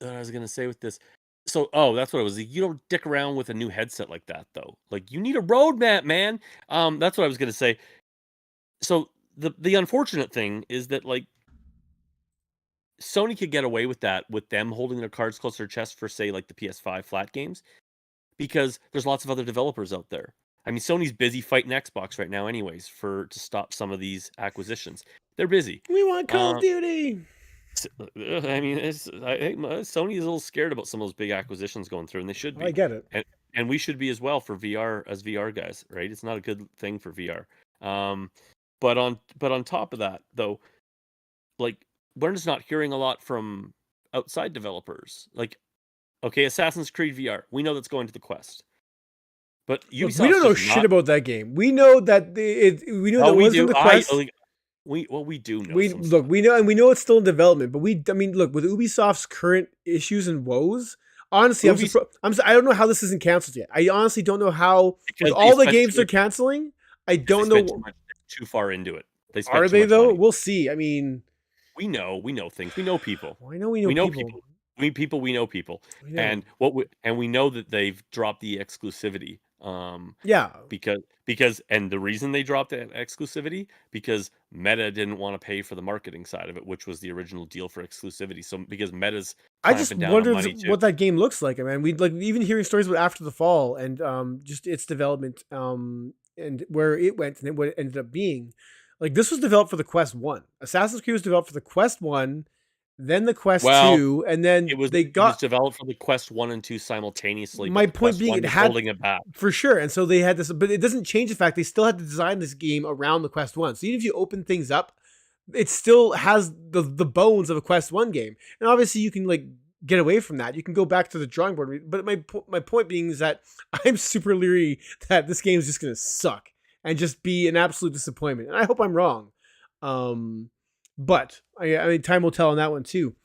I was gonna say with this, that's what it was. You don't dick around with a new headset like that though. Like you need a roadmap, man. That's what I was gonna say. So the unfortunate thing is that like Sony could get away with that with them holding their cards close to their chest for say like the PS5 flat games because there's lots of other developers out there. I mean, Sony's busy fighting Xbox right now, anyways, to stop some of these acquisitions. They're busy. We want Call of Um, Duty. I mean, I think Sony is a little scared about some of those big acquisitions going through, and they should I be, get it. and we should be as well for VR as VR guys, right? It's not a good thing for VR. Um, but on top of that, though, like we're just not hearing a lot from outside developers. Like, okay, Assassin's Creed VR, we know that's going to the Quest, but Look, we Ubisoft's don't know just shit not. about that game. We know that we know Oh, that we was in do. the I Quest. like, we do know We some look, stuff. we know, and we know it's still in development. But I mean, look, with Ubisoft's current issues and woes, honestly, I'm Ubisoft surprised. I don't know how this isn't canceled yet. I honestly don't know how, with because they all the spent games too they're much canceling. I because they don't spent too know. much too far into it. They spent Are too they much though? money. We'll see. I mean, We know things. We know people. well, I know we know We know people. people. We know people. We know. And we know that they've dropped the exclusivity. Yeah, And the reason they dropped that exclusivity because Meta didn't want to pay for the marketing side of it, which was the original deal for exclusivity. So because Meta's I just clamping down on wondered money too. what that game looks like. I mean, we like even hearing stories about After the Fall and just its development and where it went and what it ended up being. Like this was developed for the Quest One. Assassin's Creed was developed for the Quest One, then the Quest Well, Two, and then they it was got. developed for the Quest 1 and 2 simultaneously, but My the point Quest being, 1 it was had holding it back. for sure, and so they had this, but it doesn't change the fact they still had to design this game around the Quest One. So even if you open things up, it still has the bones of a Quest One game, and obviously you can like get away from that. You can go back to the drawing board. But my point being is that I'm super leery that this game is just gonna suck and just be an absolute disappointment. And I hope I'm wrong. Um, but I mean, time will tell on that one too.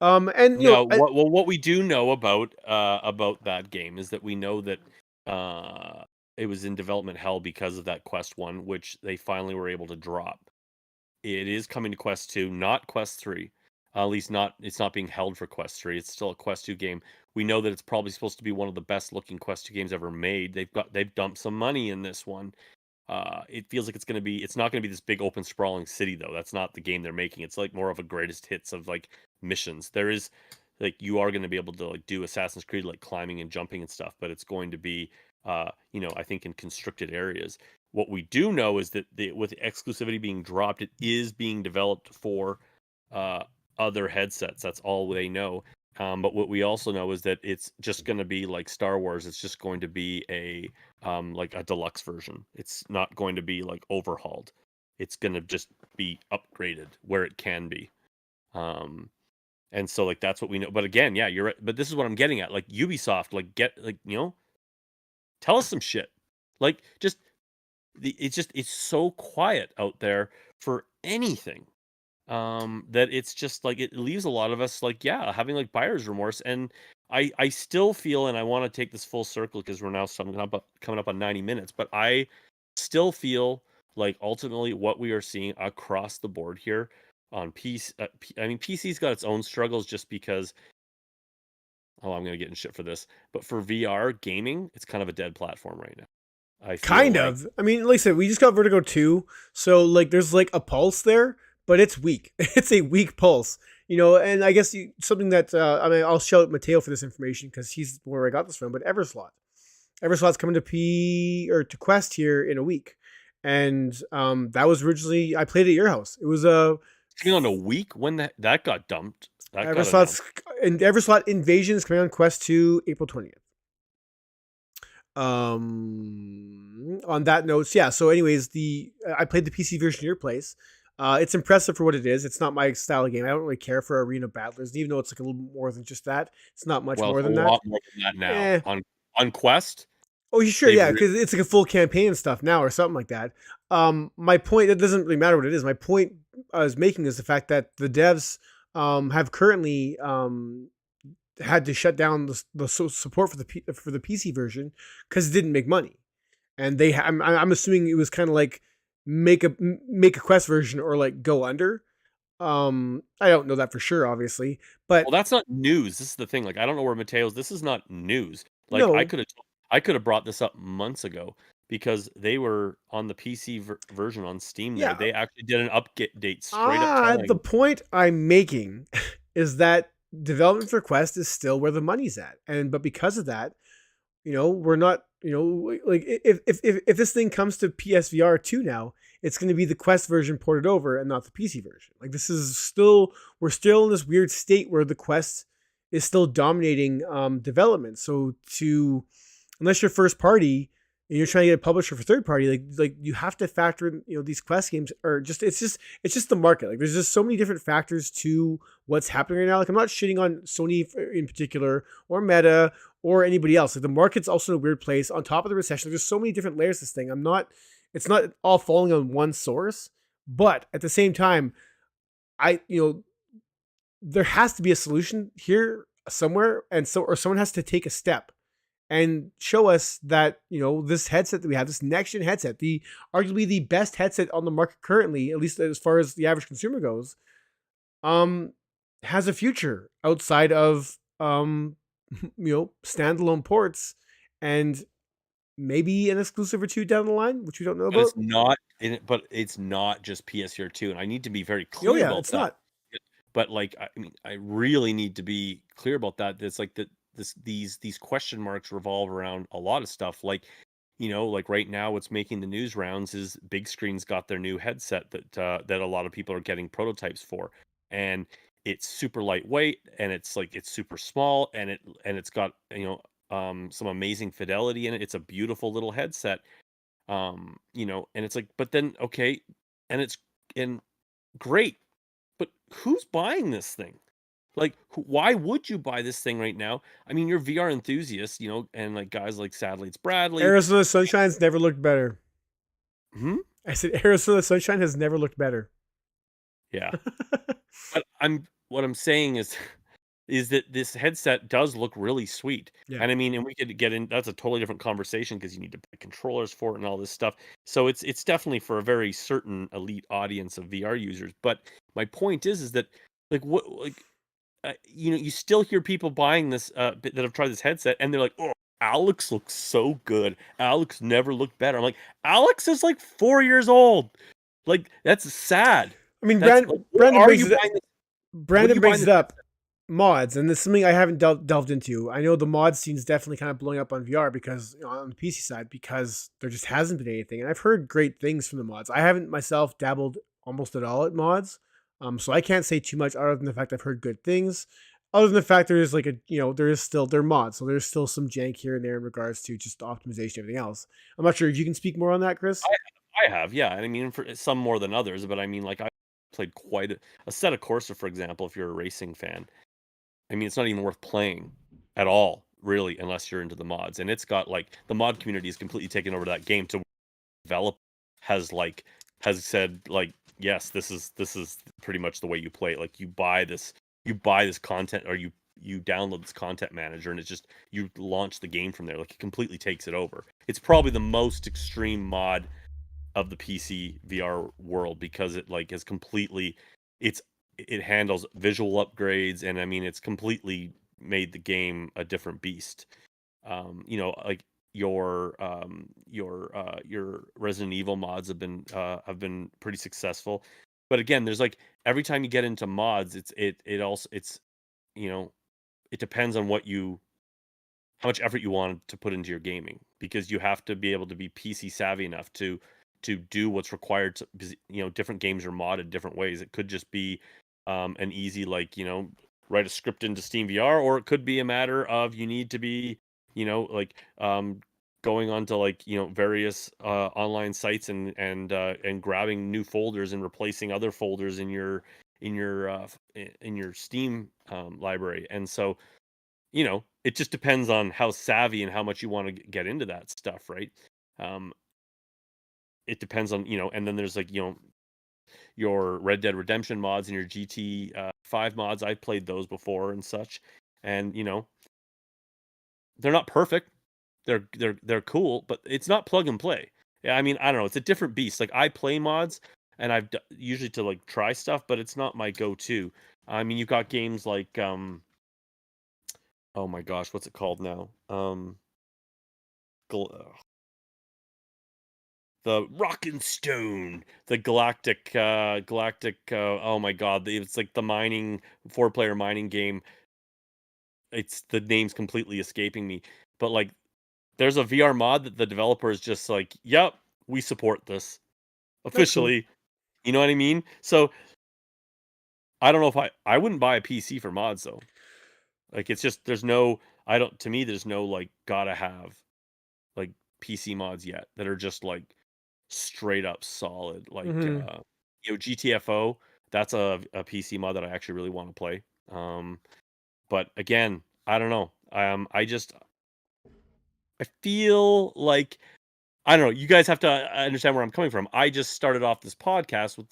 And you know, No, what we do know about that game is that we know that uh it was in development hell because of that Quest 1, which they finally were able to drop. It is coming to Quest 2, not Quest 3. At least not it's not being held for Quest 3. It's still a Quest 2 game. We know that it's probably supposed to be one of the best looking Quest 2 games ever made. They've dumped some money in this one. It feels like it's not gonna be this big open sprawling city though. That's not the game they're making. It's like more of a greatest hits of like missions. There is like you are gonna be able to like do Assassin's Creed like climbing and jumping and stuff, but it's going to be I think in constricted areas. What we do know is that with the exclusivity being dropped, it is being developed for uh other headsets. That's all they know. But what we also know is that it's just going to be like Star Wars. It's just going to be a like a deluxe version. It's not going to be like overhauled. It's going to just be upgraded where it can be. Um, and so like that's what we know. But again, yeah, you're right. But this is what I'm getting at. Like Ubisoft, like get like tell us some shit. Like it's so quiet out there for anything that it's just like it leaves a lot of us like having like buyer's remorse. And I still feel, and I want to take this full circle because we're now coming up on 90 minutes, but I still feel like ultimately what we are seeing across the board here on PC, I mean PC's got its own struggles just because I'm gonna get in shit for this, but for VR gaming it's kind of a dead platform right now. I feel kind like of. I mean, like I said, we just got Vertigo 2, so like there's like a pulse there, but it's weak. It's a weak pulse, you know. And I guess something that I mean, I'll shout Mateo for this information because he's where I got this from. But Everslot's coming to P or to Quest here in a week, and that was originally I played at your house. It was a on a week when that got dumped. That got Everslot's announced. and Everslot Invasion is coming on Quest 2 April 20th. On that note, yeah, so anyways, the I played the PC version of your place. It's impressive for what it is. It's not my style of game. I don't really care for arena battlers, and even though it's like a little more than just that. It's not much Well, more it's a than that. lot more than that now. Eh. On Quest, Oh, you sure? they've Yeah, because it's like a full campaign and stuff now, or something like that. My point, it doesn't really matter what it is. My point I was making is the fact that the devs have currently had to shut down the support for for the PC version because it didn't make money, and I'm assuming it was kind of like make a Quest version or like go under. I don't know that for sure, obviously, Well, but that's not news. This is the thing. Like, I don't know where Mateo's. This is not news. Like, no, I could have brought this up months ago because they were on the PC version on Steam. There, yeah. they actually did an update straight up The telling. point I'm making is that development for Quest is still where the money's at, and but because of that, we're not, like if this thing comes to PSVR 2 now, it's going to be the Quest version ported over and not the PC version. Like this is still we're still in this weird state where the Quest is still dominating development. So to unless you're first party and you're trying to get a publisher for third party, like you have to factor in, these Quest games are just it's just the market. Like there's just so many different factors to what's happening right now. Like I'm not shitting on Sony in particular or Meta or anybody else. Like the market's also in a weird place. On top of the recession, there's so many different layers to this thing. It's not all falling on one source, but at the same time, I there has to be a solution here somewhere, and or someone has to take a step and show us that this headset that we have, this next gen headset, the arguably the best headset on the market currently, at least as far as the average consumer goes, um, has a future outside of standalone ports and maybe an exclusive or two down the line, which we don't know But about. it's not just PSVR 2, and I need to be very Oh clear yeah, about it's that. not. But like, I mean, I really need to be clear about that. It's like that these question marks revolve around a lot of stuff. Like, like right now, what's making the news rounds is Big Screen's got their new headset that a lot of people are getting prototypes for, and it's super lightweight, and it's super small, and it's got some amazing fidelity in it. It's a beautiful little headset, and it's like, but then okay, and it's and great, but who's buying this thing? Like, why would you buy this thing right now? I mean, you're VR enthusiasts, and like guys like Sadly It's Bradley. Arizona Sunshine's never looked better. Hmm? I said Arizona Sunshine has never looked better. Yeah, but what I'm saying is is that this headset does look really sweet. Yeah. And I mean, and we could get in, that's a totally different conversation because you need to buy controllers for it and all this stuff. So it's definitely for a very certain elite audience of VR users. But my point is that like what like you still hear people buying this that have tried this headset and they're like, "Oh, Alex looks so good. Alex never looked better." I'm like, "Alex is like 4 years old." Like that's sad. I mean, That's like, what Brandon are brings you it. buying this? What are Brandon you buying brings this it up. headset? Mods, and this is something I haven't delved into. I know the mod scene is definitely kind of blowing up on VR because on the PC side because there just hasn't been anything, and I've heard great things from the mods. I haven't myself dabbled almost at all at mods, so I can't say too much other than the fact I've heard good things. Other than the fact there is like there is still they're mods, so there's still some jank here and there in regards to just optimization and everything else. I'm not sure if you can speak more on that, Chris. I have, yeah. I mean, for some more than others, but I mean, like I played quite a set of Corsa, for example. If you're a racing fan, I mean, it's not even worth playing at all, really, unless you're into the mods. And it's got like the mod community is completely taken over that game. To develop has like has said like, yes, this is pretty much the way you play it. Like you buy this content, or you download this content manager, and it's just you launch the game from there. Like it completely takes it over. It's probably the most extreme mod of the PC VR world because it like is completely it's it handles visual upgrades, and I mean it's completely made the game a different beast. Like your Resident Evil mods have been pretty successful. But again, there's like every time you get into mods, it also it's you know, it depends on how much effort you want to put into your gaming, because you have to be able to be PC savvy enough to do what's required to, because different games are modded different ways. It could just be an easy, like, write a script into Steam VR, or it could be a matter of you need to be like going on to like various online sites and grabbing new folders and replacing other folders in your Steam library. And so it just depends on how savvy and how much you want to get into that stuff, right? Um, it depends on, and then there's like, your Red Dead Redemption mods and your GT 5 mods. I played those before and such. And, they're not perfect. They're cool, but it's not plug and play. Yeah, I mean, I don't know. It's a different beast. Like I play mods, and usually to like try stuff, but it's not my go-to. I mean, you got games like oh my gosh, what's it called now? Gal- the Rock and Stone, the Galactic. Oh my God, it's like the mining 4-player mining game. It's the name's completely escaping me, but like there's a VR mod that the developer is just like, "Yep, we support this That's cool. officially." You know what I mean? So I don't know if I wouldn't buy a PC for mods though. Like it's just there's no I don't to me there's no like gotta have like PC mods yet that are just like straight up solid. Like Hmm. GTFO, that's a PC mod that I actually really want to play. But again, I don't know. I feel like I don't know. You guys have to understand where I'm coming from. I just started off this podcast with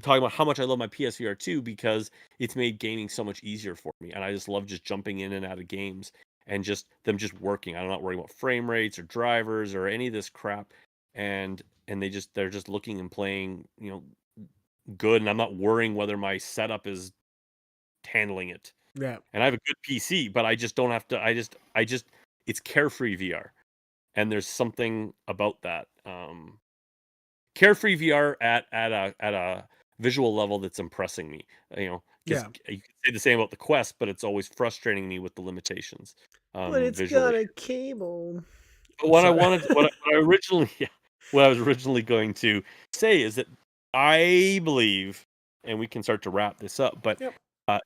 talking about how much I love my PSVR 2 because it's made gaming so much easier for me, and I just love just jumping in and out of games and just them just working. I'm not worrying about frame rates or drivers or any of this crap, and they're just looking and playing, good, and I'm not worrying whether my setup is handling it. Yeah. And I have a good PC, but I just don't have to. I just it's carefree VR, and there's something about that. Carefree VR at a visual level that's impressing me. Because Yeah. you can say the same about the Quest, but it's always frustrating me with the limitations, But it's visually. got a cable. But I'm sorry. what I originally, yeah, what I was originally going to say is that I believe, and we can start to wrap this up. But Yep.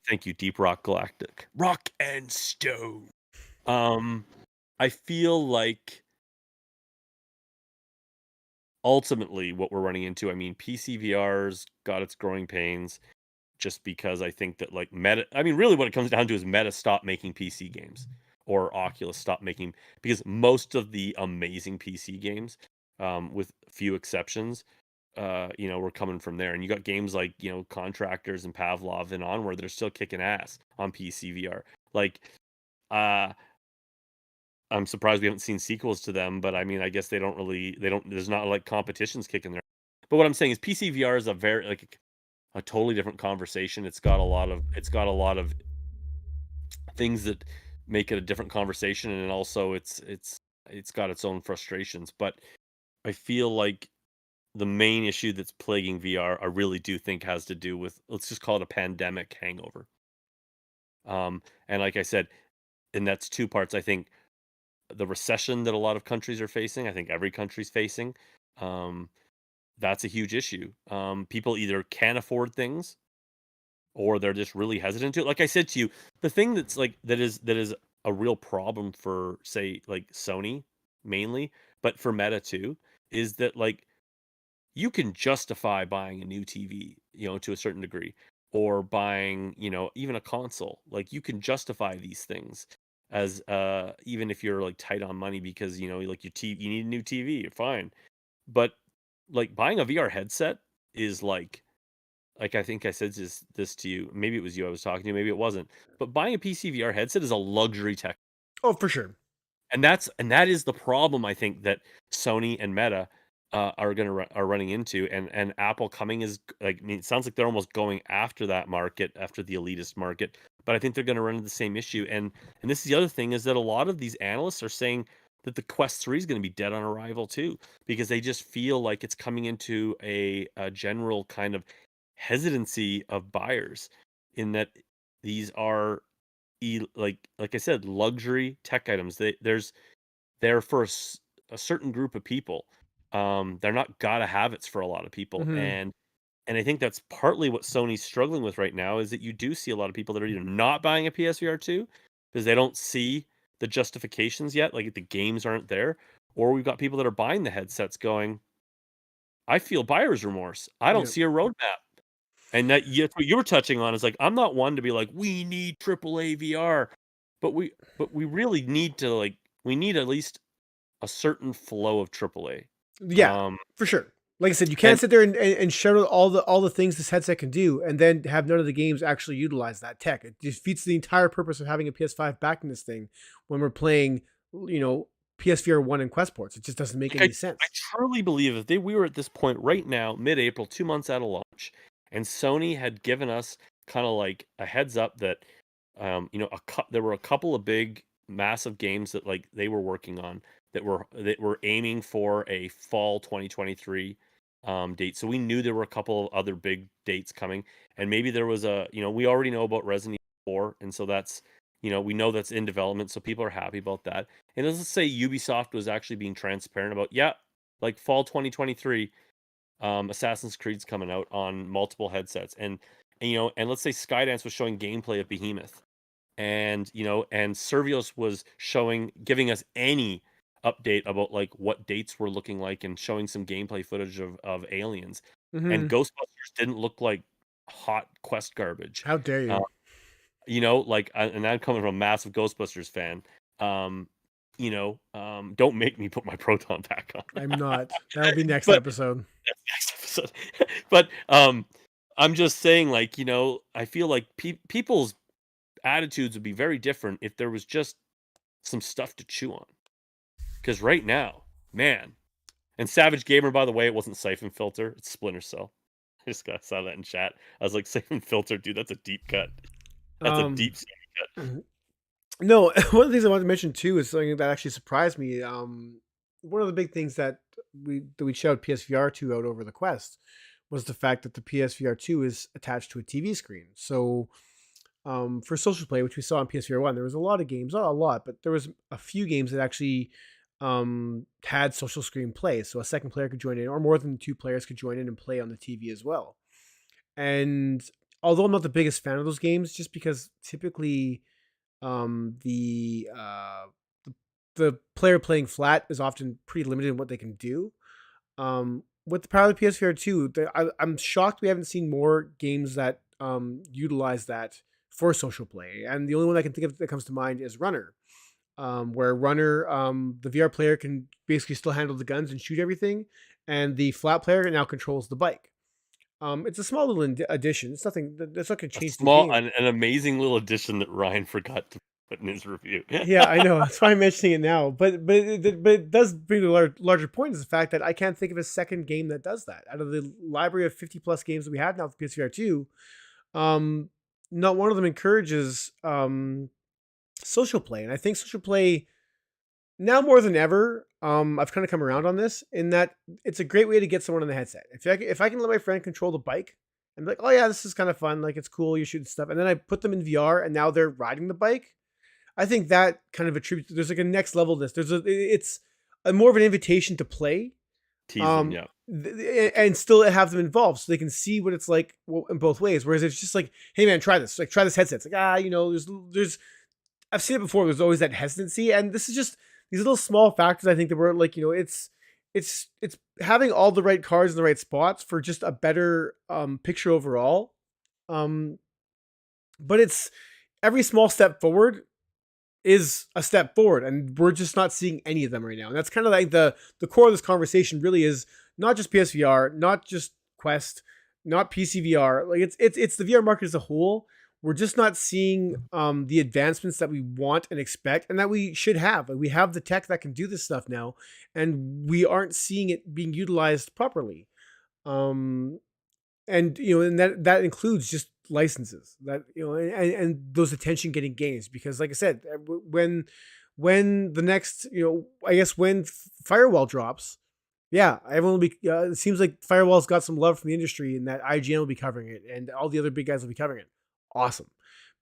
thank you, Deep Rock Galactic, Rock and Stone. Um, I feel like ultimately what we're running into, I mean, PC VR's got its growing pains just because I think that like Meta, I mean, really what it comes down to is Meta stopped making PC games or Oculus stopped making because most of the amazing PC games, with few exceptions, were coming from there. And you got games like, Contractors and Pavlov and Onward, they're still kicking ass on PC VR. Like, uh, I'm surprised we haven't seen sequels to them, but I mean, I guess they don't there's not like competitions kicking there. But what I'm saying is PC VR is a very like a totally different conversation. It's got a lot of things that make it a different conversation, and also it's got its own frustrations. But I feel like the main issue that's plaguing VR, I really do think has to do with, let's just call it a pandemic hangover. And like I said, and that's two parts. I think the recession that a lot of countries are facing, I think every country's facing, um, that's a huge issue. People either can't afford things or they're just really hesitant to. Like I said to you, the thing that's like that is a real problem for say like Sony mainly, but for Meta too, is that like you can justify buying a new TV, to a certain degree, or buying, even a console. Like you can justify these things as even if you're like tight on money because like you need a new TV, you're fine. But like buying a VR headset is like I think I said this to you. Maybe it was you I was talking to, maybe it wasn't. But buying a PC VR headset is a luxury tech. Oh, for sure. And that is the problem I think that Sony and Meta are running into, and Apple coming is like, I mean, it sounds like they're almost going after that market, after the elitist market, but I think they're going to run into the same issue. And this is the other thing, is that a lot of these analysts are saying that the Quest 3 is going to be dead on arrival too, because they just feel like it's coming into a general kind of hesitancy of buyers, in that these are like I said, luxury tech items. They're for a certain group of people. They're not gotta have it's for a lot of people, Hmm. and I think that's partly what Sony's struggling with right now, is that you do see a lot of people that are either not buying a PSVR 2 because they don't see the justifications yet, like the games aren't there, or we've got people that are buying the headsets going, I feel buyer's remorse. I don't Yeah. see a roadmap. And that's what you were touching on, is like, I'm not one to be like, we need AAA VR, but we really need to like, we need at least a certain flow of AAA. Yeah, Um, for sure. Like I said, you can't and sit there and show all the things this headset can do, and then have none of the games actually utilize that tech. It defeats the entire purpose of having a PS5 backing this thing when we're playing, you know, PSVR 1 and Quest ports. It just doesn't make Like any I sense. truly believe if we were at this point right now, mid-April, 2 months out of launch, and Sony had given us kind of like a heads up that, you know, there were a couple of big, massive games that like they were working on that were aiming for a fall 2023 date. So we knew there were a couple of other big dates coming, and maybe there was a, you know, we already know about Resident Evil 4, and so that's, you know, we know that's in development, so people are happy about that. And let's say Ubisoft was actually being transparent about, yeah, like fall 2023, Assassin's Creed's coming out on multiple headsets, and you know, and let's say Skydance was showing gameplay of Behemoth, and you know, and Servios was giving us any update about like what dates were looking like, and showing some gameplay footage of Aliens, and Hmm. Ghostbusters didn't look like hot Quest garbage. How dare Uh, you? you know, like, and I'm coming from a massive Ghostbusters fan. Um, you know, don't make me put my proton back I'm on. not. That'll be next But episode. that's next episode. But I'm just saying, like, you know, I feel like people's attitudes would be very different if there was just some stuff to chew on. Because right now, man, and Savage Gamer, by the way, it wasn't Siphon Filter, it's Splinter Cell. I just got saw that in chat. I was like, Siphon Filter, dude, that's a deep cut. That's a Um, deep cut. no, one of the things I wanted to mention too is something that actually surprised me. One of the big things that we showed PSVR 2 out over the Quest was the fact that the PSVR 2 is attached to a TV screen. So for social play, which we saw on PSVR 1, there was a lot of games, not a lot, but there was a few games that actually had social screen play. So a second player could join in, or more than two players could join in and play on the TV as well. And although I'm not the biggest fan of those games, just because typically um, the, uh, the the player playing flat is often pretty limited in what they can do. With the power of the PSVR 2, I'm shocked we haven't seen more games that utilize that for social play. And the only one I can think of that comes to mind is Runner, where Runner, the VR player can basically still handle the guns and shoot everything, and the flat player now controls the bike. It's a small little addition. It's nothing. That's not going to A change the small, game. an amazing little addition that Ryan forgot to put in his review. Yeah, I know. That's why I'm mentioning it now. But it does bring the larger point is the fact that I can't think of a second game that does that. Out of the library of 50 plus games that we have now with PSVR 2, um, not one of them encourages social play. And I think social play now more than ever, I've kind of come around on this in that it's a great way to get someone on the headset. If I can let my friend control the bike and be like, oh yeah, this is kind of fun, like it's cool, you shoot stuff, and then I put them in VR and now they're riding the bike. I think that kind of attributes. There's like a next level. It's a more of an invitation to play, Tease them, yeah. and still have them involved so they can see what it's like in both ways. Whereas it's just like, hey man, try this. Like try this headset. It's like you know, there's I've seen it before. There's always that hesitancy, and this is just these little small factors. I think that we're like, you know, it's having all the right cards in the right spots for just a better picture overall. Um, but it's every small step forward is a step forward, and we're just not seeing any of them right now. And that's kind of like the core of this conversation. Really, is not just PSVR, not just Quest, not PCVR. Like it's the VR market as a whole. We're just not seeing the advancements that we want and expect, and that we should have. Like we have the tech that can do this stuff now, and we aren't seeing it being utilized properly. Um, and you know, and that includes just licenses that you know, and those attention getting games, because like I said, when the next, you know, I guess when Firewall drops, yeah, everyone will be it seems like Firewall's got some love from the industry, and that IGN will be covering it and all the other big guys will be covering it. Awesome.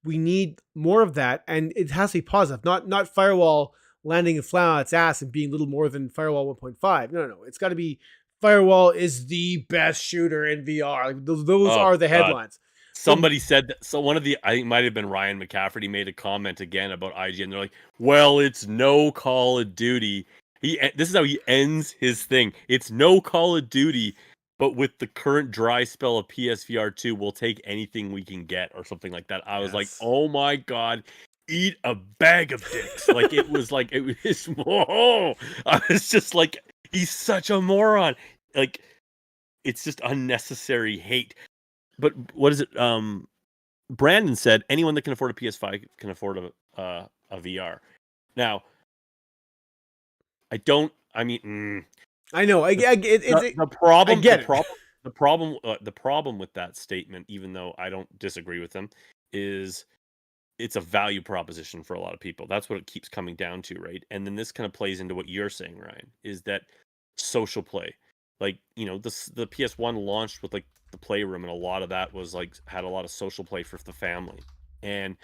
We need more of that, and it has to be positive, not Firewall landing flat on its ass and being little more than Firewall 1.5. No, it's got to be Firewall is the best shooter in VR. Like those Oh are the god. headlines. But Somebody said that, so one of the, I think it might have been Ryan McCafferty, made a comment again about IGN. They're like, "Well, it's no Call of Duty." This is how he ends his thing. It's no Call of Duty, but with the current dry spell of PSVR 2, we'll take anything we can get, or something like that. I was like, yes. "Oh my god, eat a bag of dicks!" Like it was like it was. Whoa! I was just like, he's such a moron. Like it's just unnecessary hate. But what is it? Brandon said anyone that can afford a PS5 can afford a VR. Now, I don't. I mean, I know. the the I problem the get it. problem the problem with that statement, even though I don't disagree with them, is it's a value proposition for a lot of people. That's what it keeps coming down to, right? And then this kind of plays into what you're saying, Ryan, is that social play. Like, the PS1 launched with like the playroom, and a lot of that was like had a lot of social play for the family. And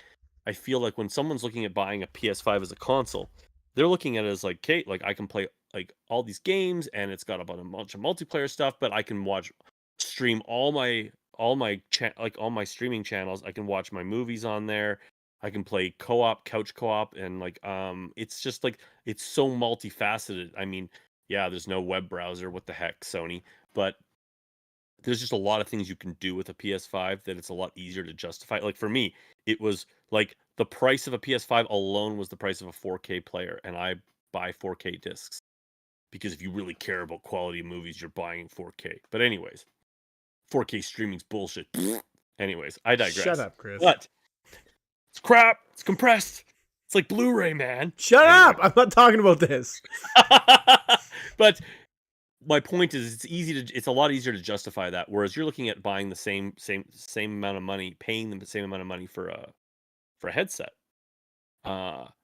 I feel like when someone's looking at buying a PS5 as a console, they're looking at it as like, Kate, like I can play like all these games and it's got a bunch of multiplayer stuff, but I can stream all my streaming channels. I can watch my movies on there. I can play co-op, couch co-op, and like it's just like it's so multifaceted. I mean, yeah, there's no web browser. What the heck, Sony? But there's just a lot of things you can do with a PS5 that it's a lot easier to justify. Like for me, it was like the price of a PS5 alone was the price of a 4K player, and I buy 4K discs because if you really care about quality of movies, you're buying 4K. But anyways, 4K streaming's bullshit. Anyways, I Shut digress. up, Chris. But it's crap. It's compressed. It's like Blu-ray, man. Shut Anyway. up! I'm not talking about this. But my point is, it's a lot easier to justify that. Whereas you're looking at buying the same amount of money, paying them the same amount of money for a headset.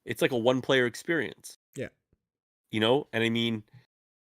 It's like a one-player experience. Yeah. And I mean,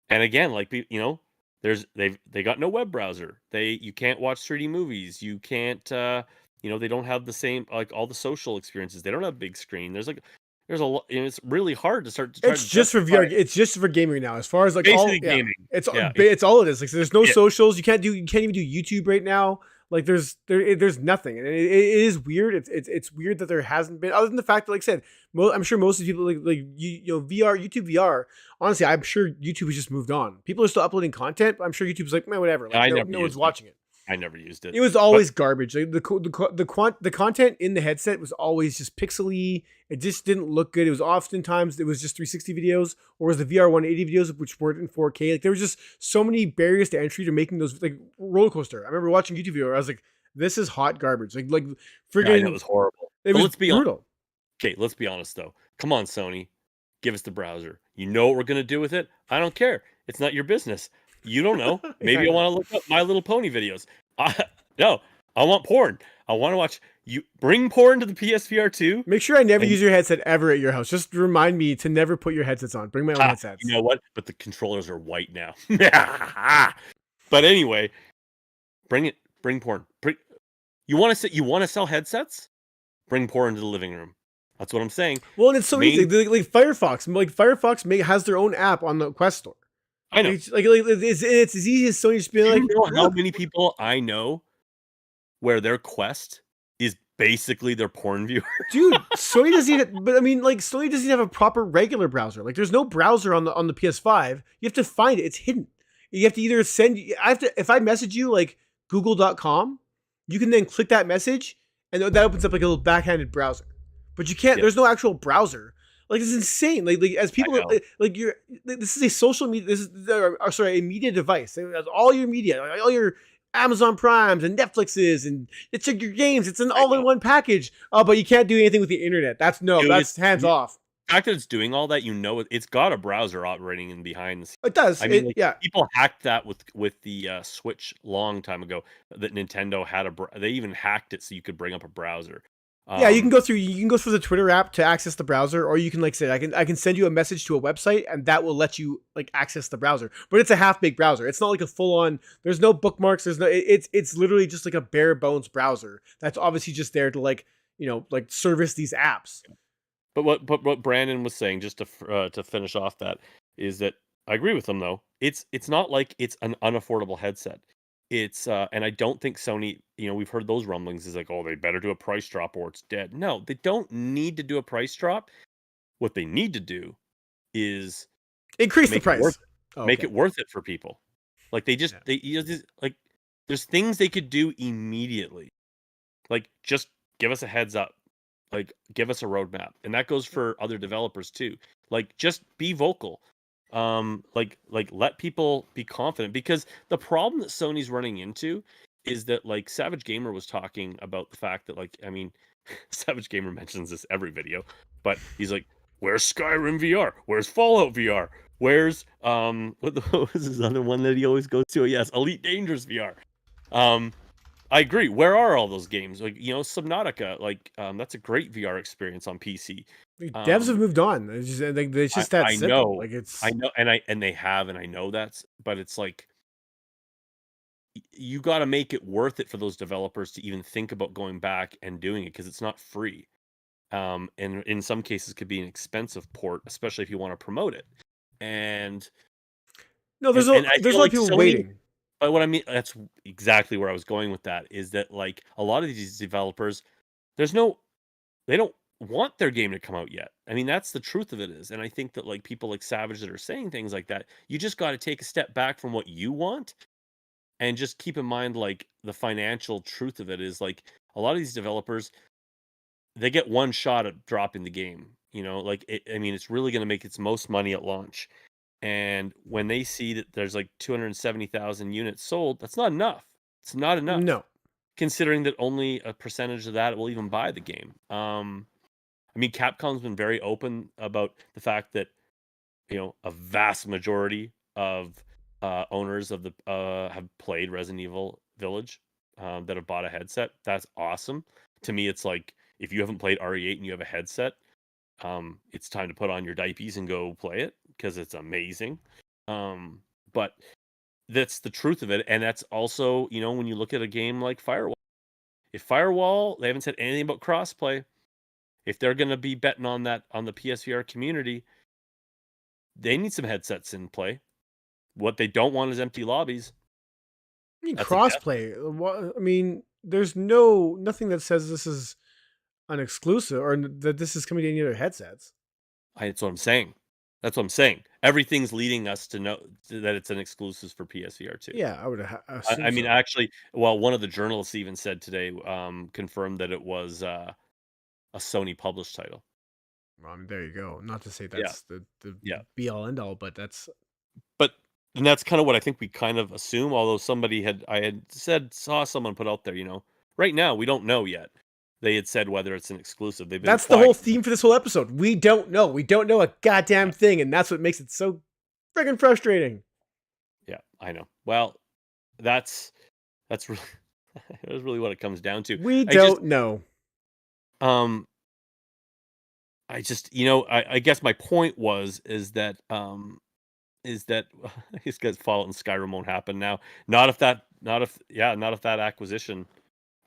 and again, like they got no web browser. You can't watch 3D movies. You can't they don't have the same like all the social experiences. They don't have big screen. There's a lot. It's really hard to start to try It's to just for justify VR. It's just for gaming now. As far as like basically gaming. it's Yeah, it's all it is. Like so there's no Yeah. socials. You can't even do YouTube right now. Like there's nothing, and it is weird. It's weird that there hasn't been, other than the fact that, like I said, I'm sure most of the people like VR, YouTube VR. Honestly, I'm sure YouTube has just moved on. People are still uploading content, but I'm sure YouTube's like, man, whatever. Like no one's watching it. I never used it. It was always garbage. Like the content in the headset was always just pixely. It just didn't look good. It was oftentimes it was just 360 videos, or was the VR 180 videos which weren't in 4K. Like there was just so many barriers to entry to making those, like roller coaster. I remember watching YouTube video where I was like, this is hot garbage. Like friggin', it was horrible. It But was let's be brutal. Okay, let's be honest though. Come on, Sony, give us the browser. You know what we're gonna do with it? I don't care. It's not your business. You don't know. Maybe I want to look up My Little Pony videos. No, I want porn. I want to watch you bring porn to the PSVR 2. Make sure I never use your headset ever at your house. Just remind me to never put your headsets on. Bring my own headsets. You know what? But the controllers are white now. But anyway, bring porn. You want to sell headsets? Bring porn to the living room. That's what I'm saying. Well, and it's so easy. Like Firefox. Like Firefox has their own app on the Quest Store. I know. It's as easy as Sony just being like, you know how many people I know where their Quest is basically their porn viewer? Dude, Sony doesn't even, but I mean, like, Sony doesn't have a proper regular browser. Like, there's no browser on the PS5. You have to find it. It's hidden. You have to either if I message you like google.com, you can then click that message and that opens up like a little backhanded browser. But you can't, there's no actual browser. Like, it's insane. Like as people this is a social media. This is a media device. It has all your media, all your Amazon Primes and Netflixes, and it's like your games. It's an all-in-one package. Oh, but you can't do anything with the internet. That's hands off. The fact that it's doing all that, it's got a browser operating in behind the scenes. It does. I mean, people hacked that with the Switch long time ago. That Nintendo had they even hacked it so you could bring up a browser. Yeah, you can go through the Twitter app to access the browser, or you can, like say, I can send you a message to a website and that will let you like access the browser. But it's a half-baked browser. It's not like a full-on, there's no bookmarks, it's literally just like a bare bones browser that's obviously just there to like service these apps. But what Brandon was saying, just to finish off that, is that I agree with him though. It's not like it's an unaffordable headset. It's and I don't think Sony, we've heard those rumblings is like, oh, they better do a price drop or it's dead. No, they don't need to do a price drop. What they need to do is increase the price. Make it worth it for people. Like like there's things they could do immediately. Like just give us a heads up. Like give us a roadmap. And that goes for other developers too. Like just be vocal. Like let people be confident, because the problem that Sony's running into is that, like, Savage Gamer was talking about the fact that, like, I mean, Savage Gamer mentions this every video, but he's like, where's Skyrim VR? Where's Fallout VR? Where's what was his other one that he always goes to? Yes, Elite Dangerous VR. I agree. Where are all those games? Like, Subnautica, like, that's a great VR experience on PC. Devs have Um, moved on. It's I just that I simple. know, Like it's and they have, and I know that's, but it's like you got to make it worth it for those developers to even think about going back and doing it because it's not free. And in some cases could be an expensive port, especially if you want to promote it. And no. and I There's a feel lot of like people Sony, waiting. but what I mean, that's exactly where I was going with that, is that like a lot of these developers, there's no, they don't want their game to come out yet. I mean, that's the truth of it is. And I think that like people like Savage that are saying things like that, you just got to take a step back from what you want and just keep in mind like the financial truth of it is like a lot of these developers, they get one shot at dropping the game. Like I mean, it's really going to make its most money at launch. And when they see that there's like 270,000 units sold, that's not enough. It's not enough, No, considering that only a percentage of that will even buy the game. I mean, Capcom's been very open about the fact that a vast majority of owners of the have played Resident Evil Village, that have bought a headset. That's awesome. To me, it's like if you haven't played RE8 and you have a headset, it's time to put on your diapies and go play it because it's amazing. But that's the truth of it, and that's also when you look at a game like Firewall. If Firewall, they haven't said anything about crossplay. If they're going to be betting on that on the PSVR community, they need some headsets in play. What they don't want is empty lobbies. I mean That's a death. crossplay. I mean, there's nothing that says this is an exclusive or that this is coming to any other headsets. That's what I'm saying. That's what I'm saying. Everything's leading us to know that it's an exclusive for PSVR 2. Yeah, I would I assume mean, so. actually, well, one of the journalists even said today, confirmed that it was a Sony published title. Well, I mean, there you go. Not to say Yeah, that's the yeah. be all end all, but that's But and that's kind of what I think we kind of assume. Although I had said saw someone put out there, right now we don't know yet. They had said whether it's an exclusive. They've been that's the whole quiet. theme for this whole episode. We don't know. We don't know a goddamn thing, and that's what makes it so friggin' frustrating. Yeah, I know. Well, that's really that's really what it comes down to. We I just don't know. um I guess my point is that these guys Fallout and Skyrim won't happen now. Not if that acquisition.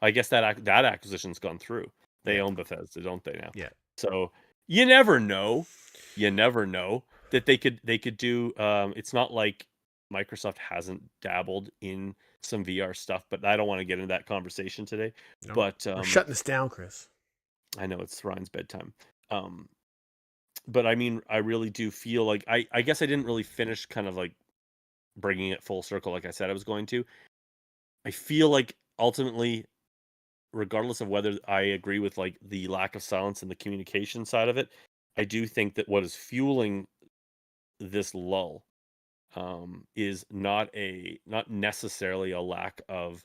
I guess that acquisition's gone through. They Yeah, own Bethesda, don't they now? yeah. So you never know. You never know that they could do. It's not like Microsoft hasn't dabbled in some VR stuff, but I don't want to get into that conversation today. No, But we're shutting this down, Chris. I know it's Ryan's bedtime. Um, but I mean, I really do feel like I guess I didn't really finish kind of like bringing it full circle like I said I was going to. I feel like ultimately, regardless of whether I agree with like the lack of silence and the communication side of it, I do think that what is fueling this lull, is not necessarily a lack of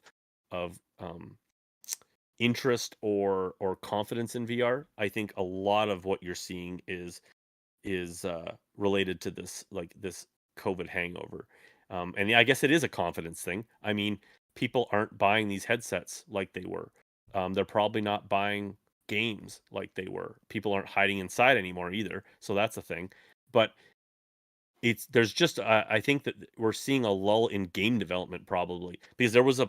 interest or confidence in VR. I think a lot of what you're seeing is related to this COVID hangover. And yeah, I guess it is a confidence thing. I mean, people aren't buying these headsets like they were. They're probably not buying games like they were. People aren't hiding inside anymore either. So that's a thing. But there's just I think that we're seeing a lull in game development probably because there was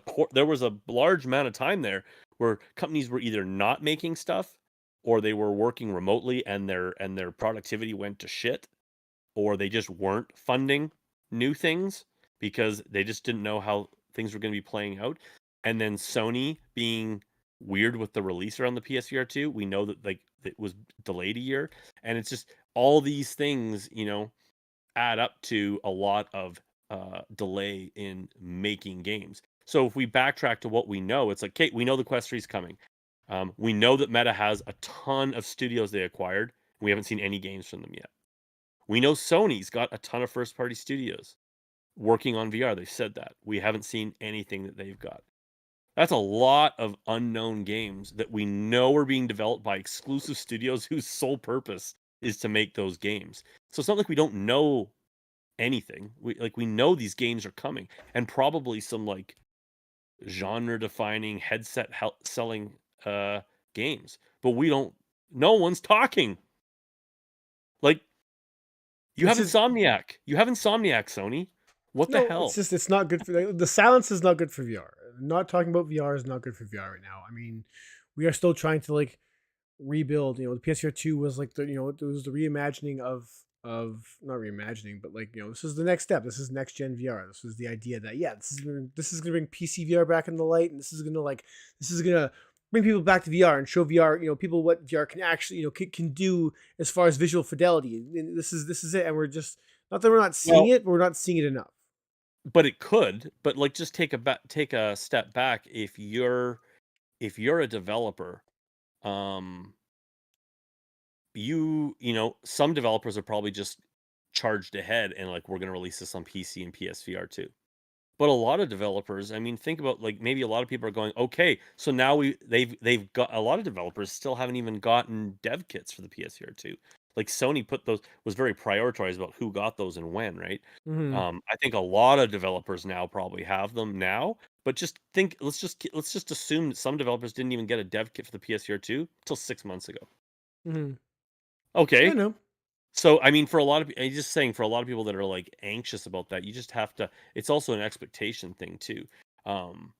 a large amount of time there where companies were either not making stuff or they were working remotely and their productivity went to shit, or they just weren't funding new things because they just didn't know how things were going to be playing out. And then Sony being weird with the release around the PSVR 2, we know that like it was delayed a year, and it's just all these things, add up to a lot of delay in making games. So if we backtrack to what we know, it's like, Kate, we know the Quest 3 is coming. We know that Meta has a ton of studios they acquired. We haven't seen any games from them yet. We know Sony's got a ton of first party studios working on VR. They've said that. We haven't seen anything that they've got. That's a lot of unknown games that we know are being developed by exclusive studios whose sole purpose is to make those games. So it's not like we don't know anything. We know these games are coming, and probably some like genre defining headset selling games, but we don't. No one's talking. Like you have It's just Insomniac. You have Insomniac, Sony. What the no. hell? It's not good for the silence is not good for VR. Not talking about VR is not good for VR right now. I mean, we are still trying to like rebuild. The PSVR 2 was like it was the reimagining of not reimagining, but like this is the next step. This is next gen VR. This was the idea that this is gonna bring PC VR back in the light, and this is gonna bring people back to VR and show VR people what VR can actually can do as far as visual fidelity. And this is it, and we're just not that we're not seeing Well, it, but we're not seeing it enough. but it could. But like, just take a step back. If you're a developer, um, some developers are probably just charged ahead and like we're going to release this on PC and PSVR too. But a lot of developers, I mean, think about like maybe a lot of people are going, okay, so now they've got a lot of developers still haven't even gotten dev kits for the PSVR 2. Like Sony put those was very prioritized about who got those and when, right? Hmm. I think a lot of developers now probably have them now, but just think, let's just assume that some developers didn't even get a dev kit for the PSVR 2 till 6 months ago. Hmm. I Okay, know. so, I mean, for a lot of I'm just saying for a lot of people that are, like, anxious about that, you just have to it's also an expectation thing too. Um,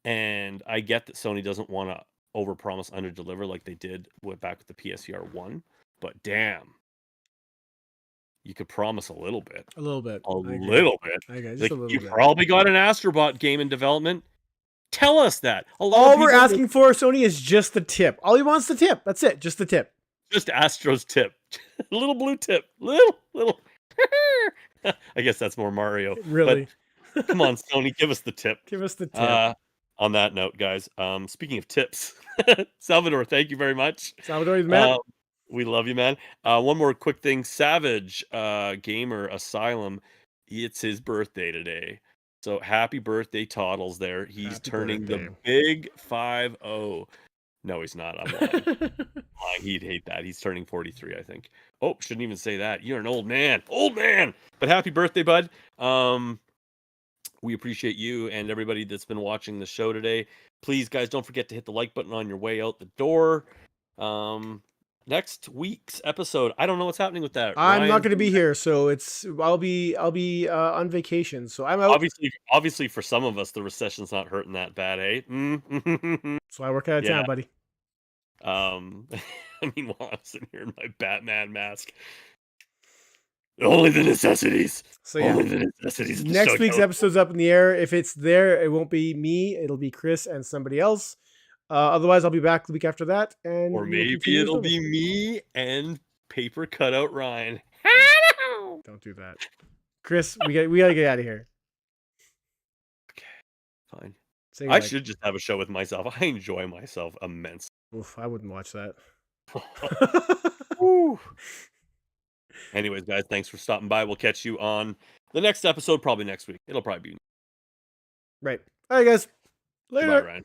and I get that Sony doesn't wanna overpromise, underdeliver like they did back with the PSVR 1, but damn, you could promise a little bit. A little bit. A I agree. little bit. I agree. Just a Like, little you bit. probably got an Astrobot game in development. Tell us that. A lot of All we're people will asking for, Sony, is just the tip. All he wants the tip. That's it. Just the tip. just Astro's tip. Little blue tip. Little. I guess that's more Mario, but Really. come on, Sony, give us the tip. Give us the tip. Uh, on that note, guys, speaking of tips, Salvador, thank you very much. Salvador the man. Uh, we love you, man. One more quick thing, Savage Gamer Asylum, it's his birthday today. So happy birthday, Toddles there. He's Happy turning birthday. the big 50. No, he's not. I'm lying. He'd hate that. He's turning 43, I think. Oh, shouldn't even say that. You're an old man. Old man. But happy birthday, bud. We appreciate you and everybody that's been watching the show today. Please, guys, don't forget to hit the like button on your way out the door. Next week's episode, I don't know what's happening with that. I'm not Ryan, going to be here, so I'll be on vacation, so I'm out. obviously, for some of us, the recession's not hurting that bad, eh? So I work out of Yeah. town, buddy. Meanwhile, I'm sitting here in my Batman mask. Only the necessities. So yeah, Only the necessities. next week's episode's up in the air. If it's there, it won't be me. It'll be Chris and somebody else. Otherwise, I'll be back the week after that, and Or we'll maybe continue as it'll normal. be me and paper cutout Ryan. Don't do that, Chris. We gotta get out of here. Okay, fine. Say I goodbye. should just have a show with myself. I enjoy myself immensely. Oof, I wouldn't watch that. Woo. Anyways, guys, thanks for stopping by. We'll catch you on the next episode, probably next week. It'll probably be Right. All right, guys. Later. Bye, Ryan.